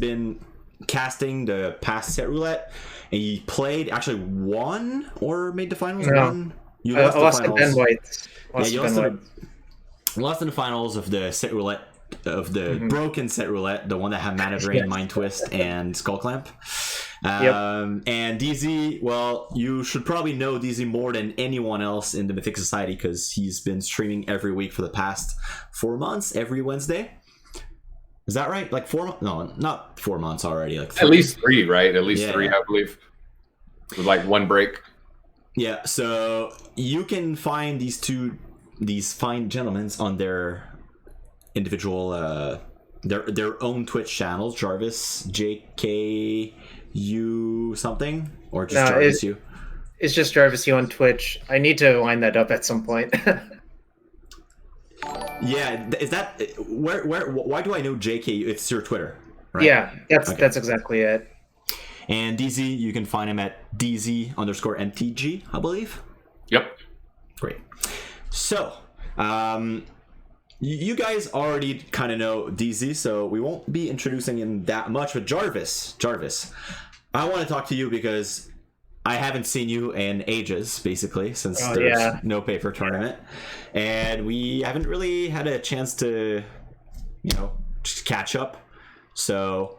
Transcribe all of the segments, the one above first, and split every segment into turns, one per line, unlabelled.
been casting the past set roulette, and he played, actually won or made the finals.
No.
You
lost to Ben White.
Lost in the finals of the set roulette, of the broken set roulette, the one that had Mana Drain, Mind Twist, and Skull Clamp. And Deezy, well, you should probably know Deezy more than anyone else in the Mythic Society because he's been streaming every week for the past 4 months, every Wednesday. Is that right? Like 4 months? No, not 4 months already. Like 3.
At least 3, right? At least 3, I believe. With like 1 break.
Yeah, so you can find these fine gentlemen on their individual, their own Twitch channels. Jarvis, JK, you something, or just Jarvis you?
It's just Jarvis you on Twitch. I need to line that up at some point.
Yeah, is that where? Why do I know JK? It's your Twitter, right?
Yeah, that's exactly it.
And Deezy, you can find him at DZ_MTG, I believe.
Yep. Great.
So, you guys already kind of know Deezy, so we won't be introducing him that much. But Jarvis, I want to talk to you because I haven't seen you in ages, basically, since there's no paper tournament. And we haven't really had a chance to, just catch up. So,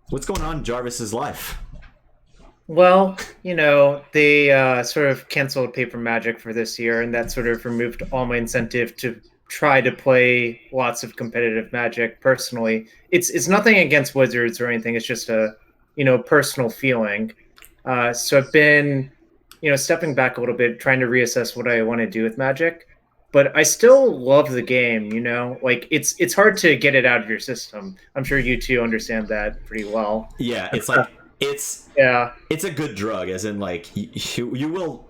what's going on in Jarvis's life?
Well, they sort of canceled Paper Magic for this year, and that sort of removed all my incentive to try to play lots of competitive Magic personally. It's nothing against Wizards or anything. It's just a, personal feeling. So I've been, stepping back a little bit, trying to reassess what I want to do with Magic. But I still love the game, Like, it's hard to get it out of your system. I'm sure you two understand that pretty well.
Yeah, it's like... It's a good drug, as in like you will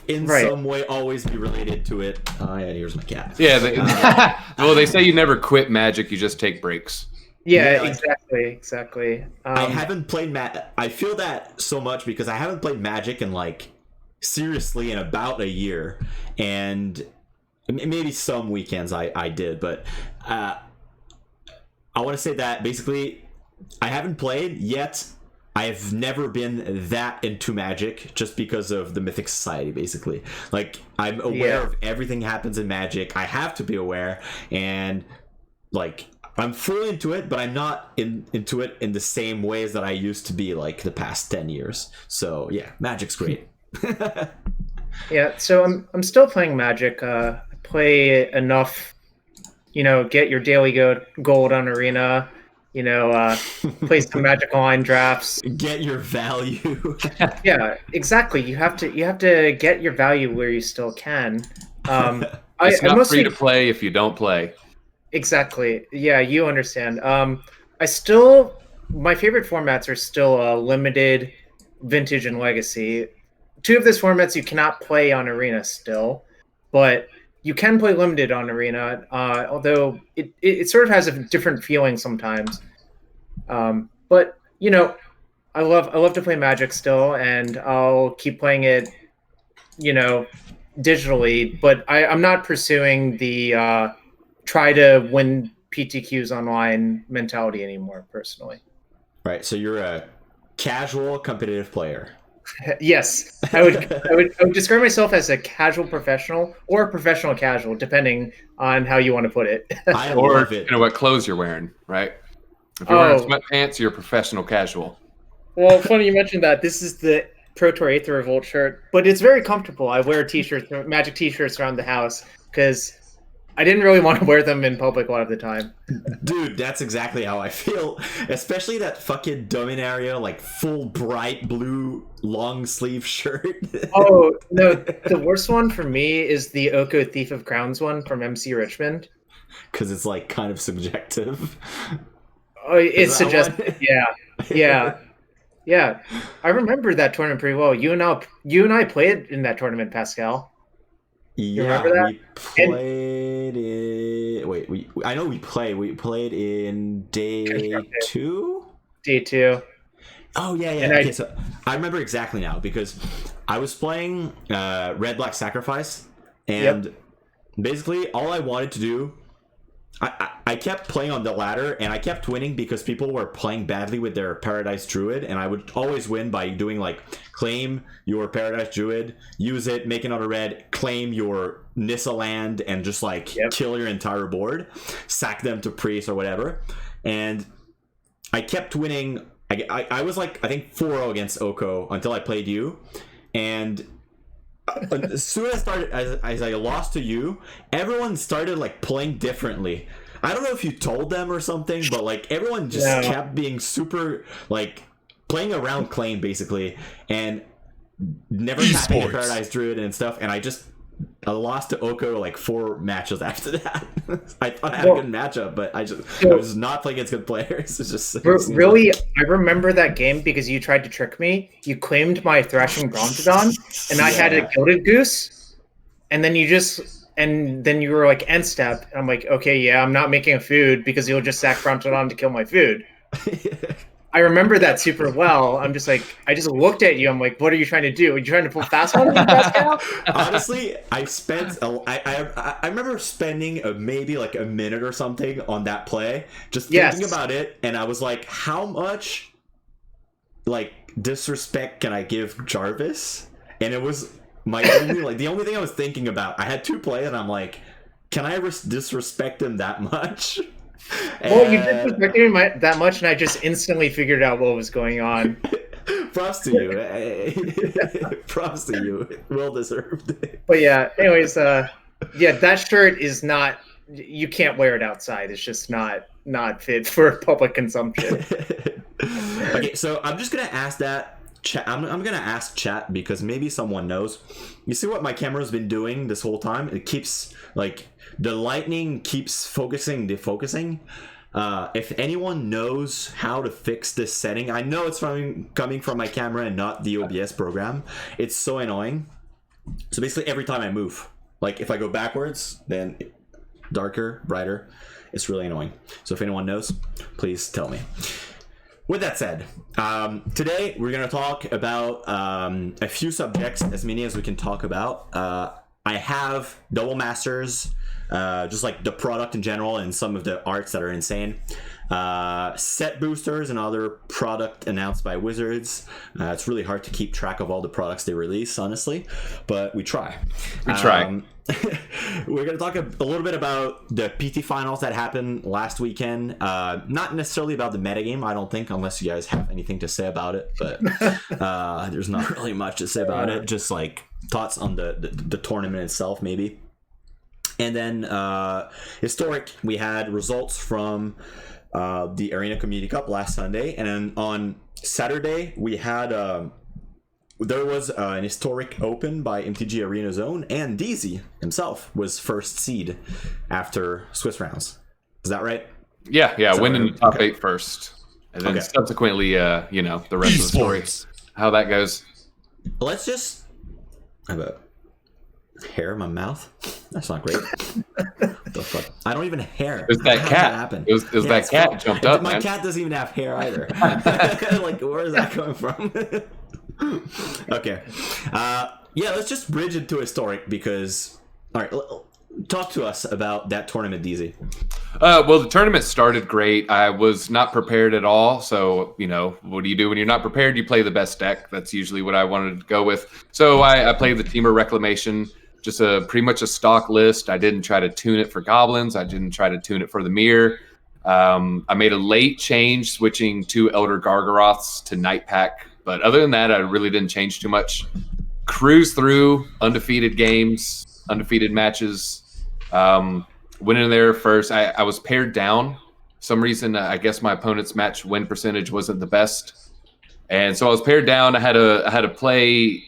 in some way always be related to it. Oh yeah, here's my cat.
Yeah, well, they say you never quit Magic, you just take breaks.
Yeah, exactly.
I haven't played I feel that so much because I haven't played Magic in like seriously in about a year, and maybe some weekends I did, but I want to say that basically I haven't played yet. I've never been that into Magic just because of the Mythic Society, basically. Like, I'm aware of everything happens in Magic. I have to be aware. And, like, I'm fully into it, but I'm not into it in the same ways that I used to be, like, the past 10 years. So, yeah, Magic's great.
Yeah, so I'm still playing Magic. I play enough, get your daily gold on Arena. Play some Magic Online drafts.
Get your value.
Yeah, exactly. You have to get your value where you still can.
It's not free to play if you don't play.
Exactly. Yeah, you understand. My favorite formats are still Limited, Vintage, and Legacy. 2 of those formats you cannot play on Arena still, but you can play Limited on Arena, although it sort of has a different feeling sometimes. But I love to play Magic still, and I'll keep playing it, digitally. But I'm not pursuing the try to win PTQs online mentality anymore, personally.
Right. So you're a casual competitive player.
Yes, I would describe myself as a casual professional or a professional casual, depending on how you want to put it.
I love it.
What clothes you're wearing, right? If you're wearing sweatpants, you're a professional casual.
Well, funny you mentioned that. This is the Pro Tour Aether Revolt shirt, but it's very comfortable. I wear t-shirts, Magic t-shirts around the house because I didn't really want to wear them in public a lot of the time.
Dude, that's exactly how I feel. Especially that fucking Dominaria, like full bright blue long sleeve shirt.
Oh, no. The worst one for me is the Oko Thief of Crowns one from MC Richmond.
Because it's like kind of subjective.
Oh, it's suggestive. Yeah. I remember that tournament pretty well. You and I played in that tournament, Pascal. You remember that?
We played it. Wait, I know we played. We played in day 2.
Day 2.
Oh yeah. Okay, so I remember exactly now because I was playing Red Black Sacrifice, and basically all I wanted to do, I kept playing on the ladder, and I kept winning because people were playing badly with their Paradise Druid, and I would always win by doing like claim your Paradise Druid, use it, make another red, claim your Nissa land, and just like kill your entire board, sack them to priest or whatever. And I kept winning. I was like, I think 4-0 against Oko until I played you, and as soon as I lost to you, everyone started like playing differently. I don't know if you told them or something, but like everyone just kept being super like playing around claim basically, and never tapping a Paradise Druid and stuff. And I lost to Oko like 4 matches after that. I thought I had a good matchup, but I was not playing against good players. It's just
really. I remember that game because you tried to trick me. You claimed my Thrashing Brontodon, and I had a Gilded Goose, and then you were like end step. And I'm like, okay, yeah, I'm not making a food because you'll just sack Brontodon to kill my food. I remember that super well. I'm just like, I just looked at you. I'm like, what are you trying to do? Are you trying to pull fast on me, Pascal?
Honestly, I remember spending maybe like a minute or something on that play, just thinking about it, and I was like, how much like disrespect can I give Jarvis? And it was my only like the only thing I was thinking about. I had 2 plays, and I'm like, can I disrespect him that much?
Well, you disrespected me that much, and I just instantly figured out what was going on.
Props to you. Props to you. Well deserved.
But yeah, anyways, that shirt is not. You can't wear it outside. It's just not fit for public consumption.
Okay, so I'm just gonna ask that. I'm gonna ask chat because maybe someone knows. You see what my camera's been doing this whole time? It keeps like. The lightning keeps defocusing. If anyone knows how to fix this setting, I know it's coming from my camera and not the OBS program. It's so annoying. So basically every time I move, like if I go backwards, then darker, brighter. It's really annoying. So if anyone knows, please tell me. With that said, today we're going to talk about a few subjects, as many as we can talk about. I have double masters, just like the product in general and some of the arts that are insane. Set boosters and other product announced by Wizards. It's really hard to keep track of all the products they release, honestly, but we try. We're going to talk a little bit about the PT finals that happened last weekend. Not necessarily about the metagame, I don't think, unless you guys have anything to say about it, but there's not really much to say about it. Just like thoughts on the tournament itself, maybe. And then historic, we had results from the Arena Community Cup last Sunday, and then on Saturday we had there was an historic open by MTG Arena Zone, and Deezy himself was first seed after Swiss rounds. Is that right?
Yeah, winning the top 8 first, and then subsequently, the rest of the story, how that goes.
Let's just have a hair in my mouth. That's not great. What the fuck? I don't even have hair.
It was that cat. It was that cat jumped up.
My cat doesn't even have hair either. Like, where is that coming from? Okay. Let's just bridge into historic because. All right, talk to us about that tournament, Deezy.
Well, the tournament started great. I was not prepared at all. So, what do you do when you're not prepared? You play the best deck. That's usually what I wanted to go with. So I played the Teamer Reclamation, just pretty much a stock list. I didn't try to tune it for Goblins. I didn't try to tune it for the Mirror. I made a late change, switching 2 Elder Gargaroths to Night Pack. But other than that, I really didn't change too much. Cruise through undefeated games, undefeated matches. Went in there first. I was paired down. For some reason, I guess my opponent's match win percentage wasn't the best, and so I was paired down. I had to play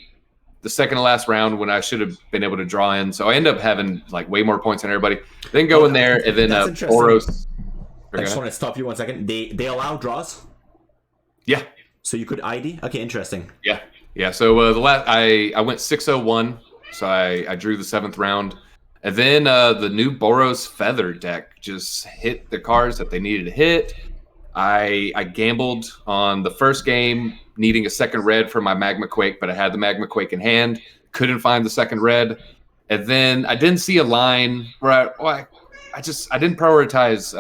the second to last round when I should have been able to draw in. So I ended up having like way more points than everybody. Then go in there, and then Boros.
I just want to stop you 1 second. They allow draws.
Yeah.
So you could ID. Okay, interesting.
Yeah. So the last I went 6-0-1. So I drew the 7th round. And then the new Boros Feather deck just hit the cards that they needed to hit. I gambled on the first game, needing a second red for my Magma Quake, but I had the Magma Quake in hand. Couldn't find the second red. And then I didn't see a line where I I didn't prioritize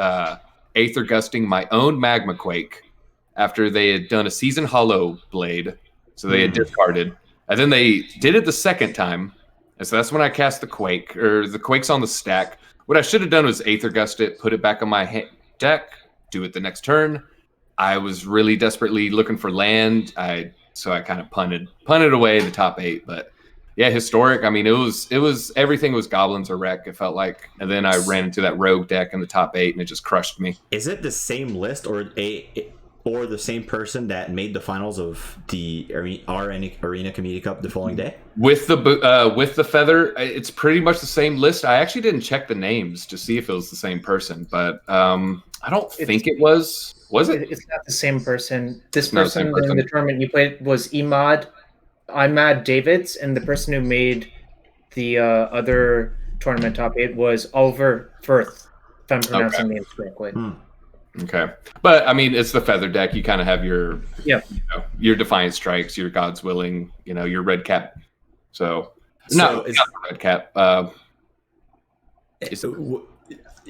Aether Gusting my own Magma Quake after they had done a Season Hollow Blade, so they had discarded, and then they did it the second time, and so that's when I cast the Quake, or the Quake's on the stack. What I should have done was Aether Gust it, put it back on my deck, do it the next turn. I was really desperately looking for land, so I kind of punted away the top 8, but yeah, historic. I mean, it was everything was Goblins or Wreck, it felt like. And then I ran into that rogue deck in the top 8 and it just crushed me.
Is it the same list or the same person that made the finals of the Arena Community Cup the following day?
With the feather, it's pretty much the same list. I actually didn't check the names to see if it was the same person, but I don't think it was. Was it?
It's not the same person. This person in the tournament you played was Imad Davids, and the person who made the other tournament top 8 was Oliver Firth, if I'm pronouncing names correctly.
Okay, but I mean, it's the feather deck. You kind of have your your Defiant Strikes, your God's Willing, your Red Cap. So not Red Cap.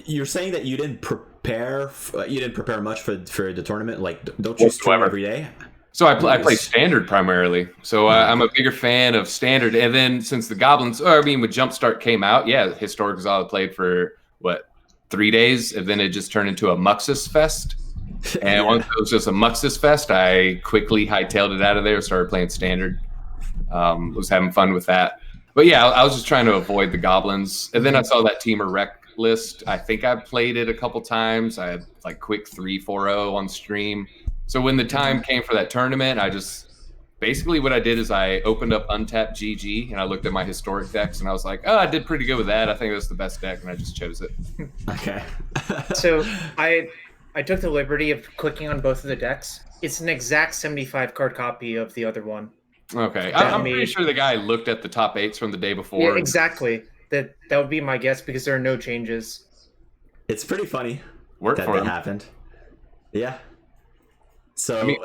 You're saying that you didn't prepare much for the tournament. Like, don't you stream every day?
So I play Standard primarily. So I'm a bigger fan of Standard. And then since the Goblins, when Jumpstart came out, Historic is all I played for, 3 days? And then it just turned into a Muxus Fest. And once it was just a Muxus Fest, I quickly hightailed it out of there and started playing Standard. Was having fun with that. But yeah, I was just trying to avoid the Goblins. And then I saw that Team of Wreck list. I think I played it a couple times. I had quick 3-4-0 on stream. So when the time came for that tournament, I just basically what I did is I opened up Untapped GG and I looked at my historic decks and I was like, oh, I did pretty good with that. I think that's the best deck, and I just chose it.
Okay.
So I took the liberty of clicking on both of the decks. It's an exact 75 card copy of the other one.
Okay. I'm pretty sure the guy looked at the top 8s from the day before.
Yeah, exactly. That would be my guess because there are no changes.
It's pretty funny
that
happened. Yeah. So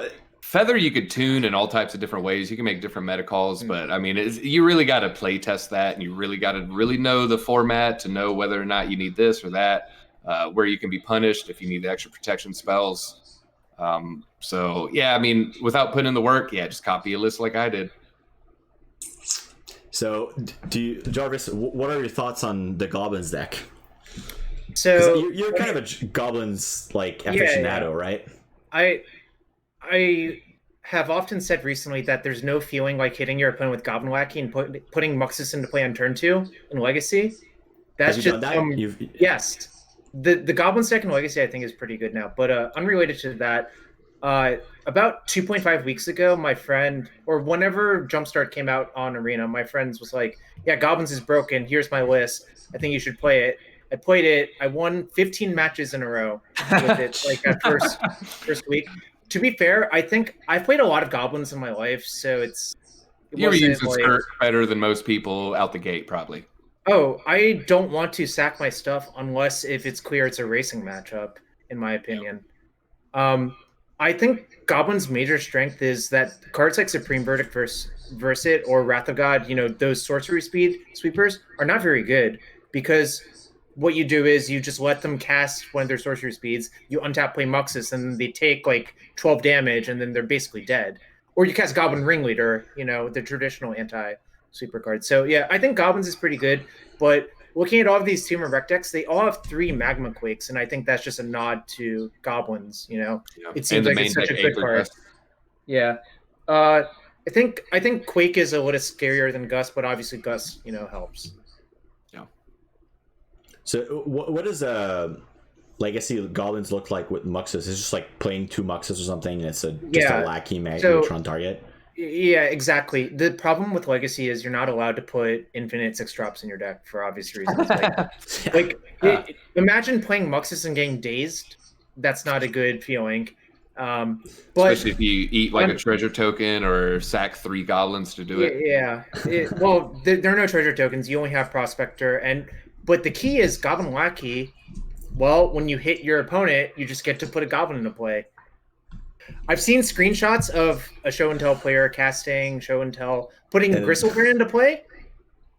Feather you could tune in all types of different ways. You can make different meta calls, but I mean, you really got to play test that, and you really got to really know the format to know whether or not you need this or that, where you can be punished if you need the extra protection spells. So yeah, I mean, without putting in the work, just copy a list like I did.
So, Jarvis, what are your thoughts on the Goblins deck?
So
you're kind of a Goblins aficionado, right?
I have often said recently that there's no feeling like hitting your opponent with Goblin Wacky and putting Muxus into play on turn 2 in Legacy. That's just yes. The Goblins deck in Legacy I think is pretty good now. But unrelated to that, about 2.5 weeks ago, my friend, or whenever Jumpstart came out on Arena, my friends was like, "Yeah, Goblins is broken. Here's my list. I think you should play it." I played it. I won 15 matches in a row with it, that first week. To be fair, I think I've played a lot of Goblins in my life, so
you were using Skirt better than most people out the gate, probably.
Oh, I don't want to sack my stuff unless if it's clear it's a racing matchup, in my opinion. I think Goblin's major strength is that cards like Supreme Verdict versus it or Wrath of God, those sorcery speed sweepers are not very good because what you do is you just let them cast one of their sorcery speeds, you untap play Muxus, and then they take 12 damage, and then they're basically dead. Or you cast Goblin Ringleader, the traditional anti-sweeper card. So yeah, I think Goblins is pretty good, but looking at all of these Team of Wreck decks, they all have 3 Magma Quakes, and I think that's just a nod to Goblins, It seems like it's such a good card. Yeah. I think Quake is a little scarier than Gust, but obviously Gust, helps.
So what does Legacy Goblins look like with Muxus? It's just playing 2 Muxus or something, and it's just a lackey Magnetron target?
Yeah, exactly. The problem with Legacy is you're not allowed to put infinite 6-drops in your deck for obvious reasons. Imagine playing Muxus and getting dazed. That's not a good feeling. But
especially if you eat a treasure token or sack 3 goblins to do it.
Yeah. Well, there are no treasure tokens. You only have Prospector. But the key is Goblin Wacky. Well, when you hit your opponent, you just get to put a Goblin into play. I've seen screenshots of a Show and Tell player casting Show and Tell, putting Gristlebrand into play.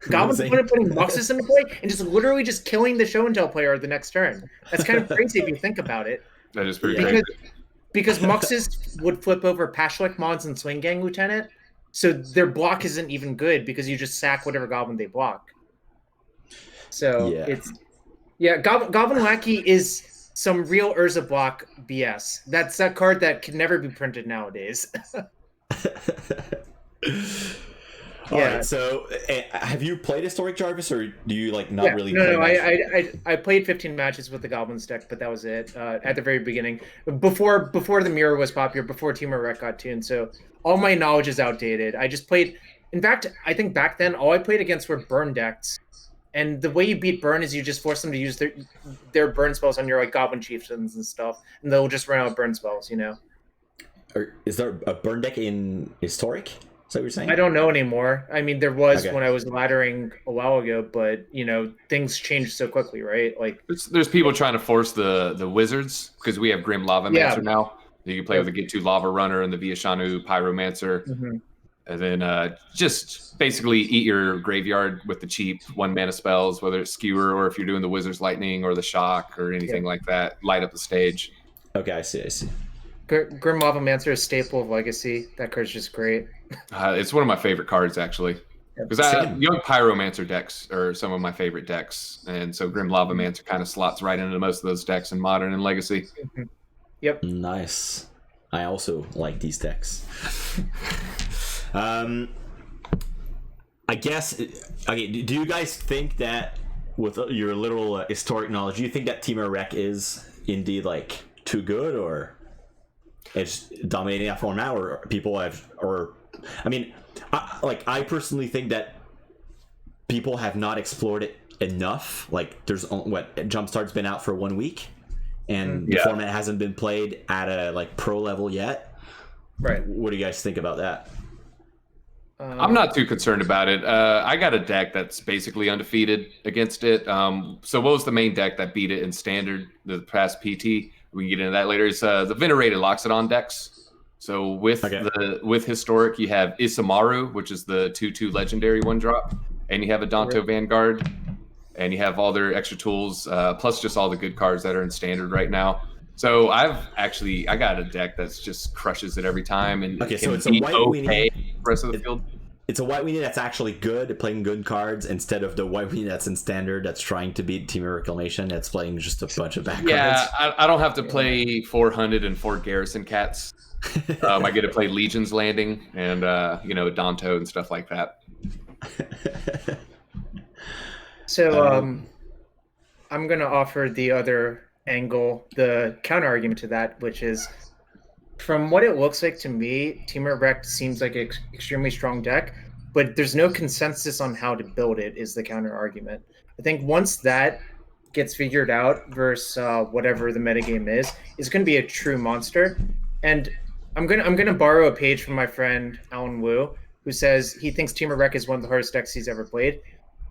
Goblins opponent putting Muxus into play and just literally just killing the show and tell player the next turn. That's kind of crazy if you think about it.
That is pretty crazy.
Because Muxus would flip over Pashlik Mons and Swing Gang Lieutenant, so their block isn't even good because you just sack whatever goblin they block. So Goblin Lackey is some real Urza block BS. That's that card that can never be printed nowadays.
All right, so have you played Historic, Jarvis, or do you really play
Magic? I played 15 matches with the Goblins deck, but that was it at the very beginning. Before the mirror was popular, before Teamer Rec got tuned, so all my knowledge is outdated. I just played, in fact, I think back then, all I played against were burn decks. And the way you beat burn is you just force them to use their burn spells on your Goblin Chieftains and stuff, and they'll just run out burn spells,
Or is there a burn deck in Historic? Is that what you're saying?
I don't know anymore. I mean, there was when I was laddering a while ago, but things changed so quickly, right?
There's people trying to force the wizards because we have Grim Lavamancer now. You can play with the Get 2 Lava Runner and the Viashanu Pyromancer. Mm-hmm. And then just basically eat your graveyard with the cheap 1 mana spells, whether it's Skewer or if you're doing the Wizard's Lightning or the Shock or anything like that. Light up the stage.
Okay, I see.
Grim Lavamancer is a staple of Legacy. That card's just great.
It's one of my favorite cards, actually. Because Young Pyromancer decks are some of my favorite decks. And so Grim Lavamancer kind of slots right into most of those decks in Modern and Legacy.
Mm-hmm. Yep.
Nice. I also like these decks. I guess, okay, do you guys think that with your little historic knowledge, do you think that Teamer Rec is indeed too good, or it's dominating that format, or people have, or I mean, I personally think that people have not explored it enough. There's Jumpstart's been out for 1 week, and the format hasn't been played at a pro level yet.
Right.
What do you guys think about that?
I'm not too concerned about it. I got a deck that's basically undefeated against it. So what was the main deck that beat it in Standard the past PT? We can get into that later. It's the Venerated Loxodon decks. So with Historic, you have Isamaru, which is the 2/2 legendary 1-drop, and you have a Danto Vanguard, and you have all their extra tools, plus just all the good cards that are in Standard right now. So I got a deck that's just crushes it every time, and
so it's a white weenie.
Rest of the field.
It's a white weenie that's actually good at playing good cards instead of the white weenie that's in Standard that's trying to beat Teamer Reclamation that's playing just a bunch of bad cards.
Yeah, I don't have to play 404 Garrison Cats. I get to play Legion's Landing and Danto and stuff like that.
So I'm gonna offer the other angle, the counter argument to that, which is, from what it looks like to me, Teamer Rec seems like an extremely strong deck, but there's no consensus on how to build it, is the counter argument. I think once that gets figured out versus whatever the metagame is, it's going to be a true monster. And I'm gonna borrow a page from my friend Alan Wu, who says he thinks Teamer Rec is one of the hardest decks he's ever played.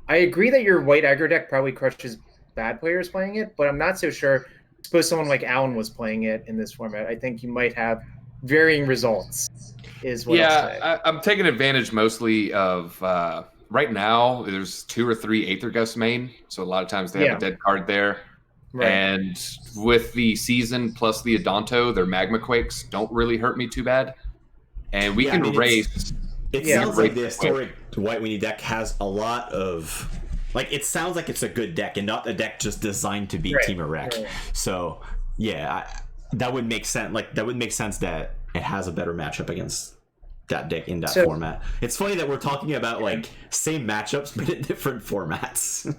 I agree that your white aggro deck probably crushes bad players playing it, but I'm not so sure. Suppose someone like Alan was playing it in this format. I think you might have varying results, is what I'll say.
I'm taking advantage mostly of right now there's 2 or 3 Aether Gust main, so a lot of times they have a dead card there. Right. And with the season plus the Adanto, their Magma Quakes don't really hurt me too bad. And we can race.
It sounds like the Historic White Weenie deck has a lot of... it sounds like it's a good deck and not a deck just designed to beat Teamer Rec. Right. So, that would make sense. That would make sense that it has a better matchup against that deck in that format. It's funny that we're talking about same matchups but in different formats.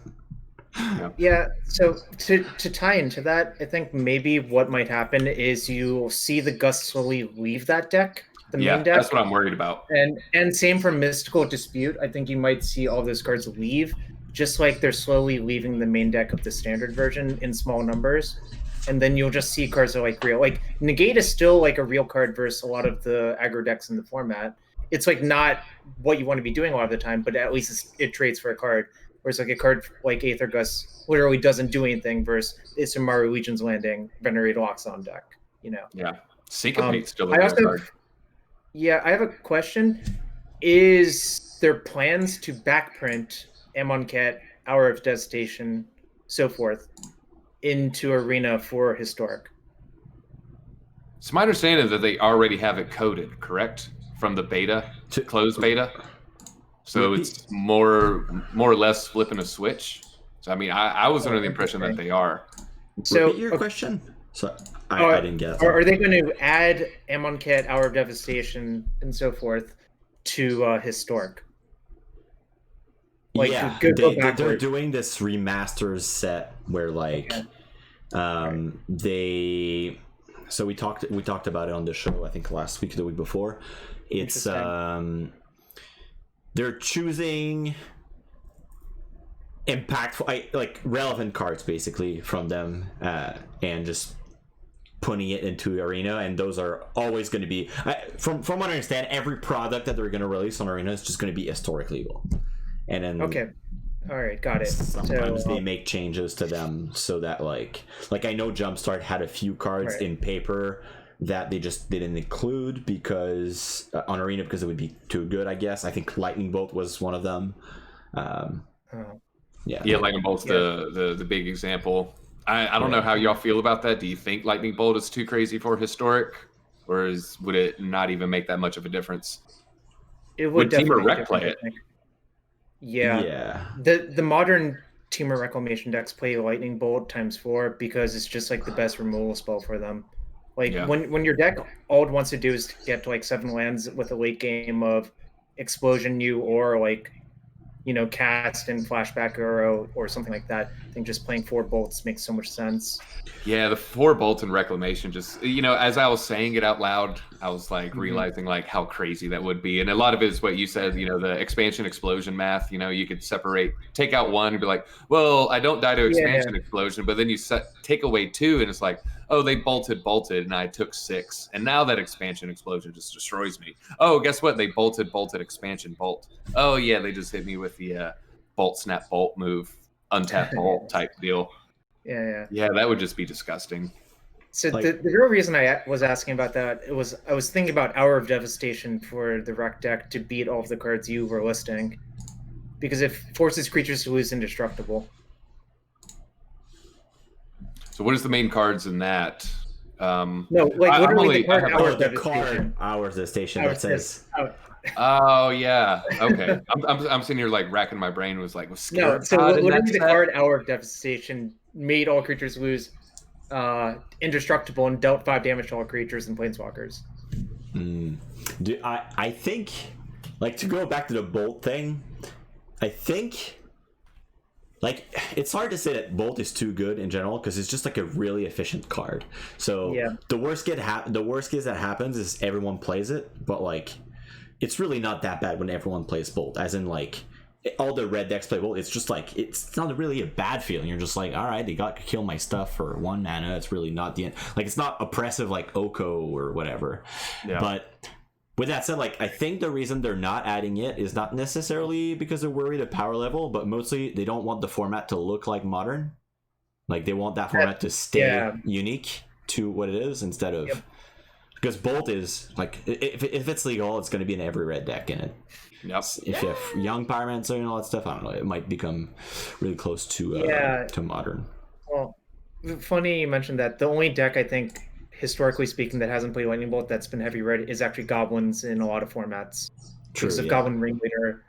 Yeah. So to tie into that, I think maybe what might happen is you'll see the Gust slowly leave that deck. The main deck.
That's what I'm worried about.
And same for Mystical Dispute. I think you might see all those cards leave, just like they're slowly leaving the main deck of the Standard version in small numbers. And then you'll just see cards that are real. Negate is still a real card versus a lot of the aggro decks in the format. It's not what you want to be doing a lot of the time, but at least it trades for a card. Whereas a card like Aether Gust literally doesn't do anything versus Isamaru Legion's Landing, Venerated Loxodon deck.
Yeah. Syncopate's still a real card.
Yeah, I have a question. Is there plans to backprint Amonkhet, Hour of Devastation, so forth, into Arena for Historic.
It's my understanding that they already have it coded, correct? From the beta to closed beta. So it's more or less flipping a switch. So I mean, I was under the impression that they are.
So
repeat your question. So I didn't get it.
Are they going to add Amonkhet, Hour of Devastation, and so forth to Historic? Like,
yeah, they're doing this remasters set where like they. So we talked about it on the show, I think last week or the week before. It's they're choosing impactful, like relevant cards basically from them, and just putting it into Arena, and those are always going to be, from what I understand, every product that they're going to release on Arena is just going to be historic legal. And then
all right, got it.
Sometimes they make changes to them so that like I know Jumpstart had a few cards in paper that they just didn't include because on Arena because it would be too good, I guess. I think Lightning Bolt was one of them. Yeah,
Lightning Bolt's the big example. I don't know how y'all feel about that. Do you think Lightning Bolt is too crazy for historic, or would it not even make that much of a difference?
It would
Teamer
definitely
Rec play it?
Yeah. The modern Teamer Reclamation decks play Lightning Bolt ×4 because it's just like the best removal spell for them. Like when your deck all it wants to do is get to like 7 lands with a late game of Explosion You or like, cast and Flashback Arrow or something like that. I think just playing 4 bolts makes so much sense.
Yeah, the 4 bolts and Reclamation just, as I was saying it out loud, I was like realizing like how crazy that would be. And a lot of it is what you said, the expansion explosion math, you could take out 1 and be like, well, I don't die to expansion explosion, but then you take away 2 and it's like, oh, they bolted, and I took 6. And now that expansion explosion just destroys me. Oh, guess what? They bolted, expansion bolt. Oh, yeah, they just hit me with the bolt, snap, bolt move, untap bolt type deal. Yeah, that would just be disgusting.
So the real reason I was asking about that, I was thinking about Hour of Devastation for the Rec deck to beat all of the cards you were listing. Because it forces creatures to lose indestructible.
So what is the main cards in that?
No, like literally the card Hour of
Devastation. Hour of Devastation that says.
Oh yeah, okay. I'm sitting here like racking my brain was
no. So literally the card Hour of Devastation made all creatures lose indestructible and dealt 5 damage to all creatures and planeswalkers.
I think, like, to go back to the bolt thing, I think. Like, it's hard to say that Bolt is too good in general because it's just like a really efficient card. So the worst case that happens is everyone plays it, but like it's really not that bad when everyone plays Bolt. As in, like, all the red decks play Bolt. It's just like it's not really a bad feeling. You're just like, all right, they got to kill my stuff for 1 mana. It's really not the end. Like, it's not oppressive like Oko or whatever. Yeah. But with that said, like, I think the reason they're not adding it is not necessarily because they're worried of power level, but mostly they don't want the format to look like Modern. Like, they want that format to stay unique to what it is instead of... Because Bolt is, like, if it's legal, it's going to be in every red deck in it.
Yep.
If you have Young Pyromancer and all that stuff, I don't know, it might become really close to Modern.
Well, funny you mentioned that. The only deck, I think... historically speaking, that hasn't played Lightning Bolt that's been heavy red is actually Goblins in a lot of formats. Because of Goblin Ringleader.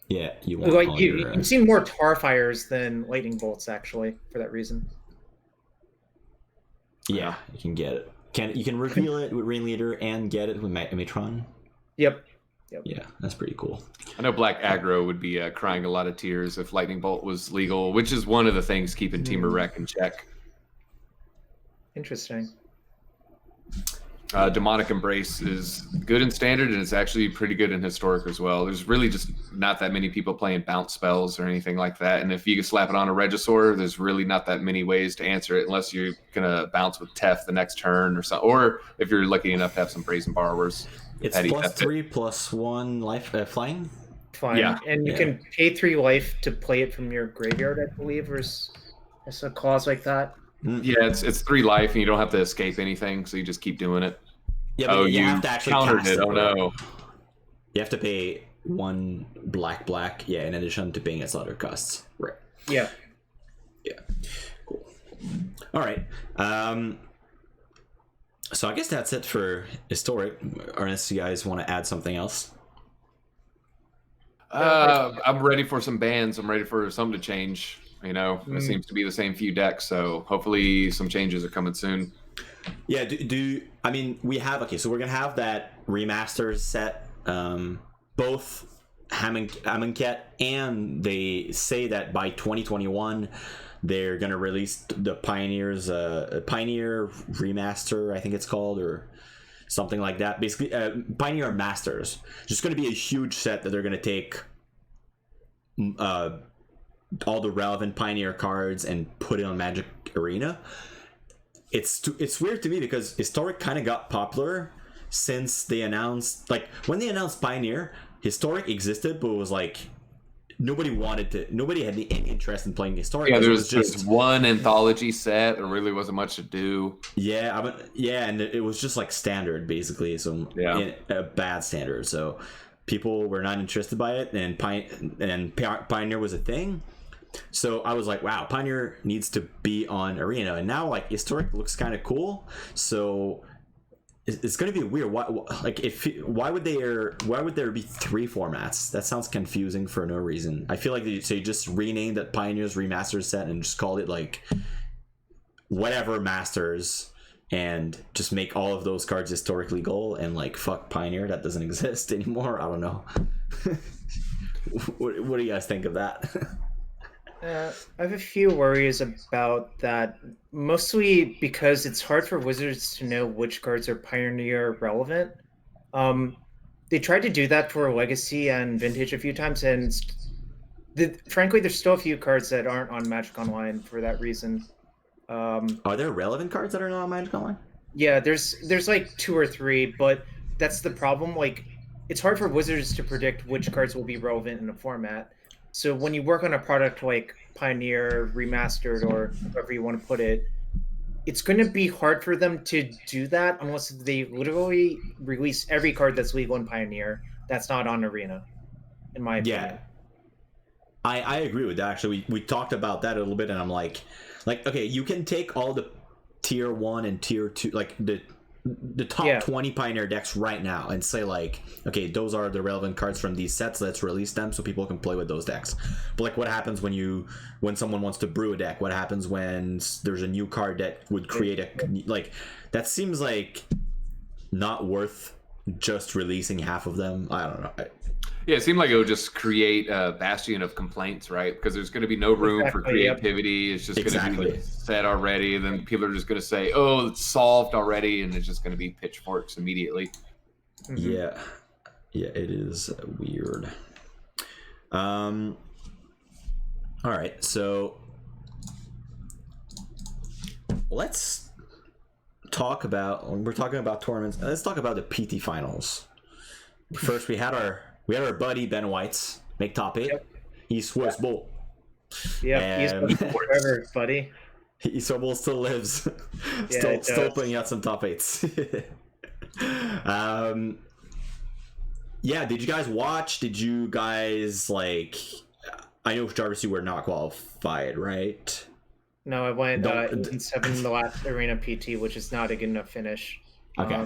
Yeah,
you've seen more Tarfires than Lightning Bolts actually for that reason.
Yeah, you can get it. You can reveal it with Ringleader and get it with Matron.
Yep.
Yeah, that's pretty cool.
I know Black Aggro would be crying a lot of tears if Lightning Bolt was legal, which is one of the things keeping Teamer Rec in check.
Interesting.
Demonic Embrace is good in Standard, and it's actually pretty good in Historic as well. There's really just not that many people playing bounce spells or anything like that. And if you can slap it on a Regisaur, there's really not that many ways to answer it unless you're going to bounce with Tef the next turn or something. Or if you're lucky enough to have some Brazen Borrowers.
It's +3, +1 life flying?
Fine. Yeah. And you can pay 3 life to play it from your graveyard, I believe, or a clause like that.
Yeah, it's 3 life, and you don't have to escape anything, so you just keep doing it.
Yeah, but you have to actually
countered
cast
it. Oh no!
You have to pay one black. Yeah, in addition to paying its other costs. Right.
Yeah.
Yeah. Cool. All right. So I guess that's it for historic. Unless you guys want to add something else.
I'm ready for some bans. I'm ready for something to change. It seems to be the same few decks, so hopefully some changes are coming soon.
Yeah, I mean, we have, okay, so we're gonna have that remaster set, both Amonkhet, and they say that by 2021 they're gonna release the Pioneer Remaster, I think it's called, or something like that. Basically, Pioneer Masters, just gonna be a huge set that they're gonna take all the relevant Pioneer cards and put it on Magic Arena. It's weird to me because Historic kind of got popular since they announced, like, when they announced Pioneer, Historic existed, but it was like nobody had any interest in playing Historic.
Yeah, there was just one anthology set. There really wasn't much to do.
Yeah, and it was just like standard, basically. So
yeah,
a bad standard. So people were not interested by it, and Pioneer was a thing. So I was like, wow, Pioneer needs to be on Arena, and now like Historic looks kind of cool. So it's going to be weird. Why would there be 3 formats? That sounds confusing for no reason. I feel like they just renamed that Pioneer's Remastered set and just called it like whatever Masters, and just make all of those cards Historic legal, and like fuck Pioneer, that doesn't exist anymore. I don't know. What do you guys think of that?
I have a few worries about that, mostly because it's hard for Wizards to know which cards are Pioneer relevant. They tried to do that for Legacy and Vintage a few times, and frankly, there's still a few cards that aren't on Magic Online for that reason.
Are there relevant cards that are not on Magic Online?
Yeah, there's like 2 or 3, but that's the problem. Like, it's hard for Wizards to predict which cards will be relevant in a format. So when you work on a product like Pioneer Remastered, or however you want to put it, it's going to be hard for them to do that unless they literally release every card that's legal in Pioneer that's not on Arena, in my opinion.
Yeah, I agree with that. Actually, we talked about that a little bit, and I'm like, okay, you can take all the tier 1 and tier 2, like the top 20 Pioneer decks right now, and say like, okay, those are the relevant cards from these sets, let's release them so people can play with those decks. But like, what happens when someone wants to brew a deck? What happens when there's a new card that would create that seems like not worth just releasing half of them. I don't know.
Yeah, it seemed like it would just create a bastion of complaints, right? Because there's going to be no room for creativity. Yep. It's just going to be set already. And then people are just going to say, oh, it's solved already. And it's just going to be pitchforks immediately.
Mm-hmm. Yeah, it is weird. All right, so let's talk about, when we're talking about tournaments, let's talk about the PT finals. First, we had our buddy Ben White's make top 8.
Yep.
East West Bowl.
Yeah, he's forever, buddy.
East West Bowl still lives.
Yeah,
still putting out some top 8s. Yeah, did you guys watch? Did you guys like? I know, Jarvis, you were not qualified, right?
No, I went 8-7 in the last Arena PT, which is not a good enough finish.
Okay.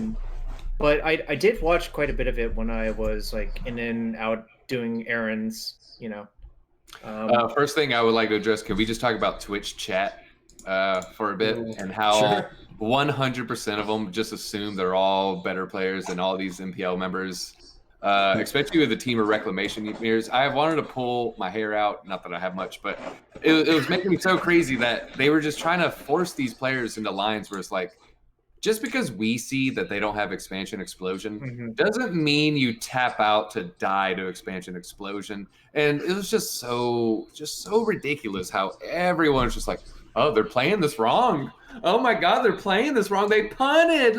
But I did watch quite a bit of it when I was like in and out doing errands, you know.
First thing I would like to address, can we just talk about Twitch chat for a bit, and how 100% of them just assume they're all better players than all these MPL members, especially with the team of reclamation years. I wanted to pull my hair out, not that I have much, but it was making me so crazy that they were just trying to force these players into lines where it's like, just because we see that they don't have Expansion Explosion doesn't mean you tap out to die to Expansion Explosion. And it was just so ridiculous how everyone's just like, oh, they're playing this wrong. Oh my God, they're playing this wrong. They punted.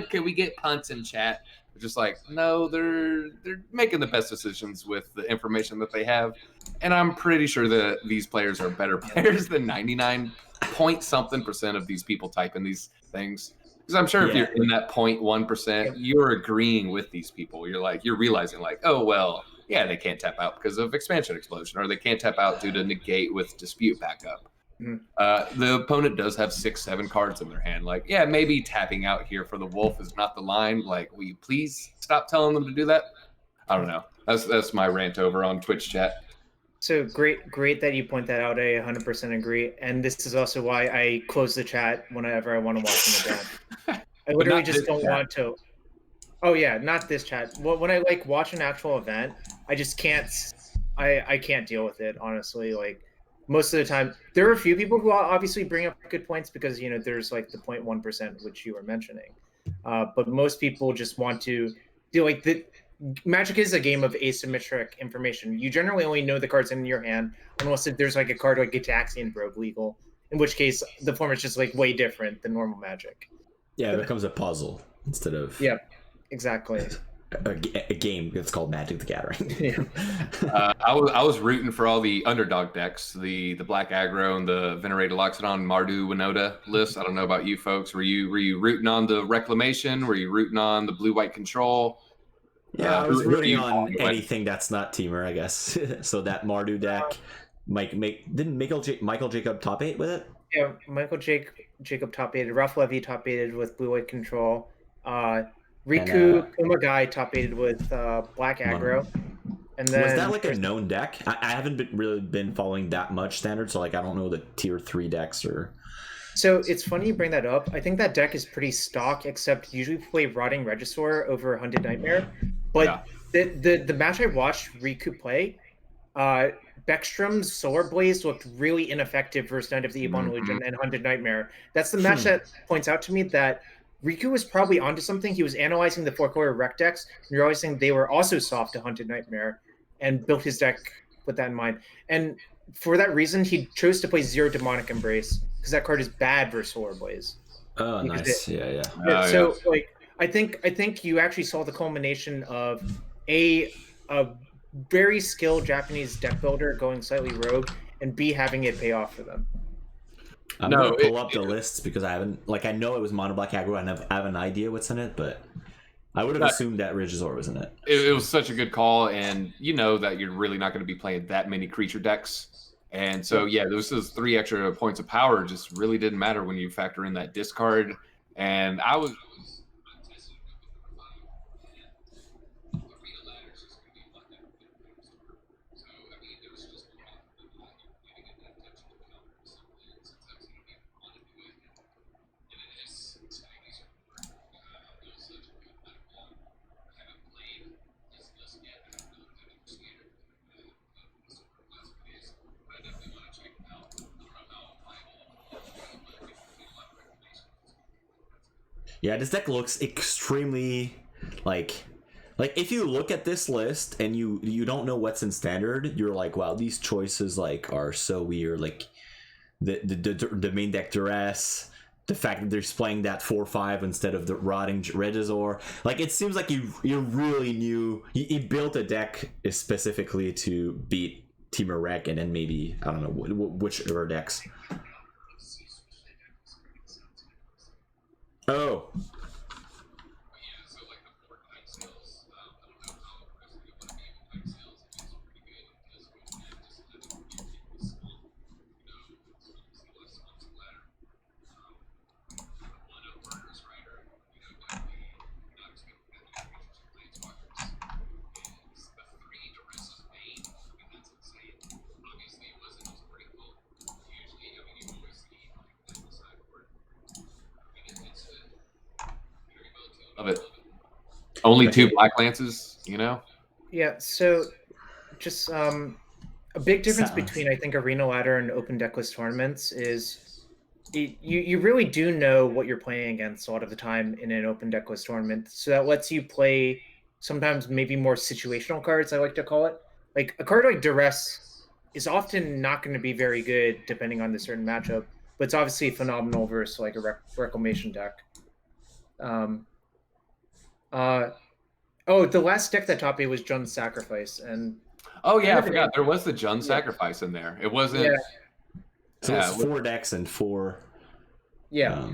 Can we get punts in chat? They're just like, no, they're making the best decisions with the information that they have. And I'm pretty sure that these players are better players than 99% of these people typing these things. Because I'm sure if you're in that 0.1%, you're agreeing with these people. You're realizing like, oh, well, yeah, they can't tap out because of Expansion Explosion, or they can't tap out due to negate with Dispute backup. The opponent does have 6-7 cards in their hand. Like, yeah, maybe tapping out here for the wolf is not the line. Like, will you please stop telling them to do that? I don't know. That's my rant over on Twitch chat.
So great that you point that out. I 100% agree. And this is also why I close the chat whenever I want to watch an event. I literally just don't want to. Oh yeah, not this chat. Well, when I like watch an actual event, I just can't. I can't deal with it, honestly. Like most of the time, there are a few people who obviously bring up good points because there's like the 0.1% which you were mentioning, but most people just want to do like the. Magic is a game of asymmetric information. You generally only know the cards in your hand unless if there's like a card like Gitaxian Brogue legal, in which case the format's just like way different than normal Magic.
Yeah, it becomes a puzzle instead of
exactly
a game that's called Magic the Gathering.
I was rooting for all the underdog decks, the Black Aggro and the Venerated Loxodon Mardu Winota list. I don't know about you folks. Were you rooting on the Reclamation? Were you rooting on the Blue White Control?
Yeah, I was rooting on anything that's not Teamer, I guess. So that Mardu deck, didn't Michael Jacob top 8 with it?
Yeah, Michael Jacob top 8, Ralph Levy top 8 with Blue White Control, Riku Kumagai top 8 with Black Aggro. And then
was that like a known deck? I haven't really been following that much Standard, so like I don't know the tier 3 decks or.
So it's funny you bring that up. I think that deck is pretty stock, except usually play Rotting Regisaur over Hunted Nightmare. But the match I watched Riku play, Beckstrom's Solar Blaze looked really ineffective versus Knight of the Ebon Legion and Hunted Nightmare. That's the match that points out to me that Riku was probably onto something. He was analyzing the 4-color rec decks and realizing they were also soft to Hunted Nightmare and built his deck with that in mind. And for that reason, he chose to play 0 Demonic Embrace because that card is bad versus Solar Blaze.
Oh, nice.
Like I think you actually saw the culmination of a very skilled Japanese deck builder going slightly rogue, and B, having it pay off for them.
I'm gonna pull up the lists because I haven't, like, I know it was Mono Black Aggro and I have an idea what's in it, but I would have assumed that Regisaur was in it.
It was such a good call, and you know that you're really not going to be playing that many creature decks. And so, yeah, those 3 extra points of power just really didn't matter when you factor in that discard. And I was...
Yeah, this deck looks extremely like if you look at this list and you don't know what's in Standard, you're like, wow, these choices like are so weird. Like the main deck Duress, the fact that they're playing that 4/5 instead of the Rotting Regisaur. Like it seems like you really knew you built a deck specifically to beat Teamer Rec, and then maybe I don't know which other decks. Oh.
Love it. Only 2 Black Lances, you know?
Yeah, so just a big difference between, I think, Arena Ladder and Open Decklist tournaments is you really do know what you're playing against a lot of the time in an Open Decklist tournament. So that lets you play sometimes maybe more situational cards, I like to call it. Like a card like Duress is often not going to be very good depending on the certain matchup, but it's obviously phenomenal versus like a Reclamation deck. The last deck that top 8 was Jun's Sacrifice, and
oh yeah, I forgot there was the Jun Sacrifice in there. It wasn't.
Yeah. So it's 4 decks and 4.
Yeah.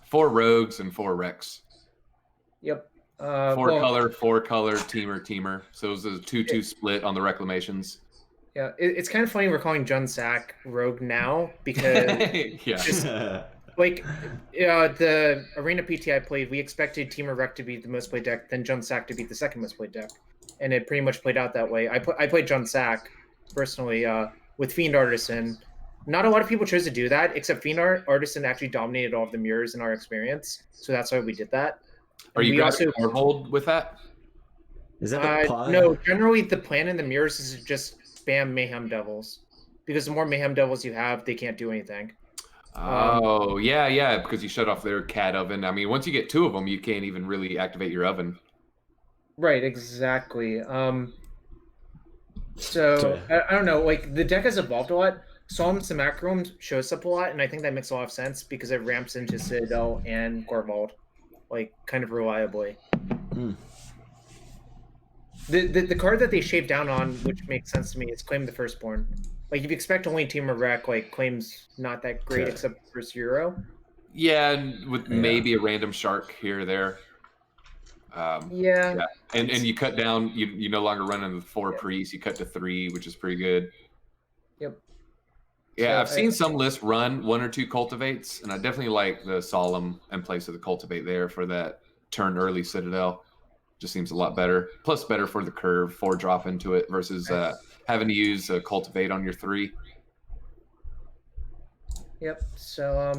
4 rogues and 4 Rex.
Yep.
Four color teamer. So it was a 2-2 split on the reclamations.
Yeah, it's kind of funny we're calling Jun Sack Rogue now because
Yeah.
just like the Arena PT I played, we expected Team Rec to be the most played deck, then Jun Sack to be the second most played deck, and it pretty much played out that way. I played Jun Sack personally with Fiend Artisan. Not a lot of people chose to do that, except Fiend Artisan actually dominated all of the mirrors in our experience, so that's why we did that.
Are you grabbing Hold with that?
Is that the pod?
No, generally the plan in the mirrors is just spam Mayhem Devils, because the more Mayhem Devils you have, they can't do anything.
Oh, yeah, because you shut off their cat oven. I mean, once you get 2 of them, you can't even really activate your oven.
Right, exactly. So I don't know, like the deck has evolved a lot. Solemn Simacrum shows up a lot, and I think that makes a lot of sense because it ramps into Citadel and Gorvald, like kind of reliably. The card that they shaved down on, which makes sense to me, is Claim the Firstborn. Like if you expect only Team of Rec, like Claim's not that great except for Euro.
Yeah, and with maybe a random shark here or there.
Yeah.
And you cut down. You no longer run into 4 priests. You cut to 3, which is pretty good.
Yep.
Yeah,
So
I've seen some lists run 1 or 2 cultivates, and I definitely like the Solemn in place of the cultivate there for that turn early Citadel. Just seems a lot better. Plus, better for the curve, 4 drop into it versus having to use a cultivate on your 3.
Yep. So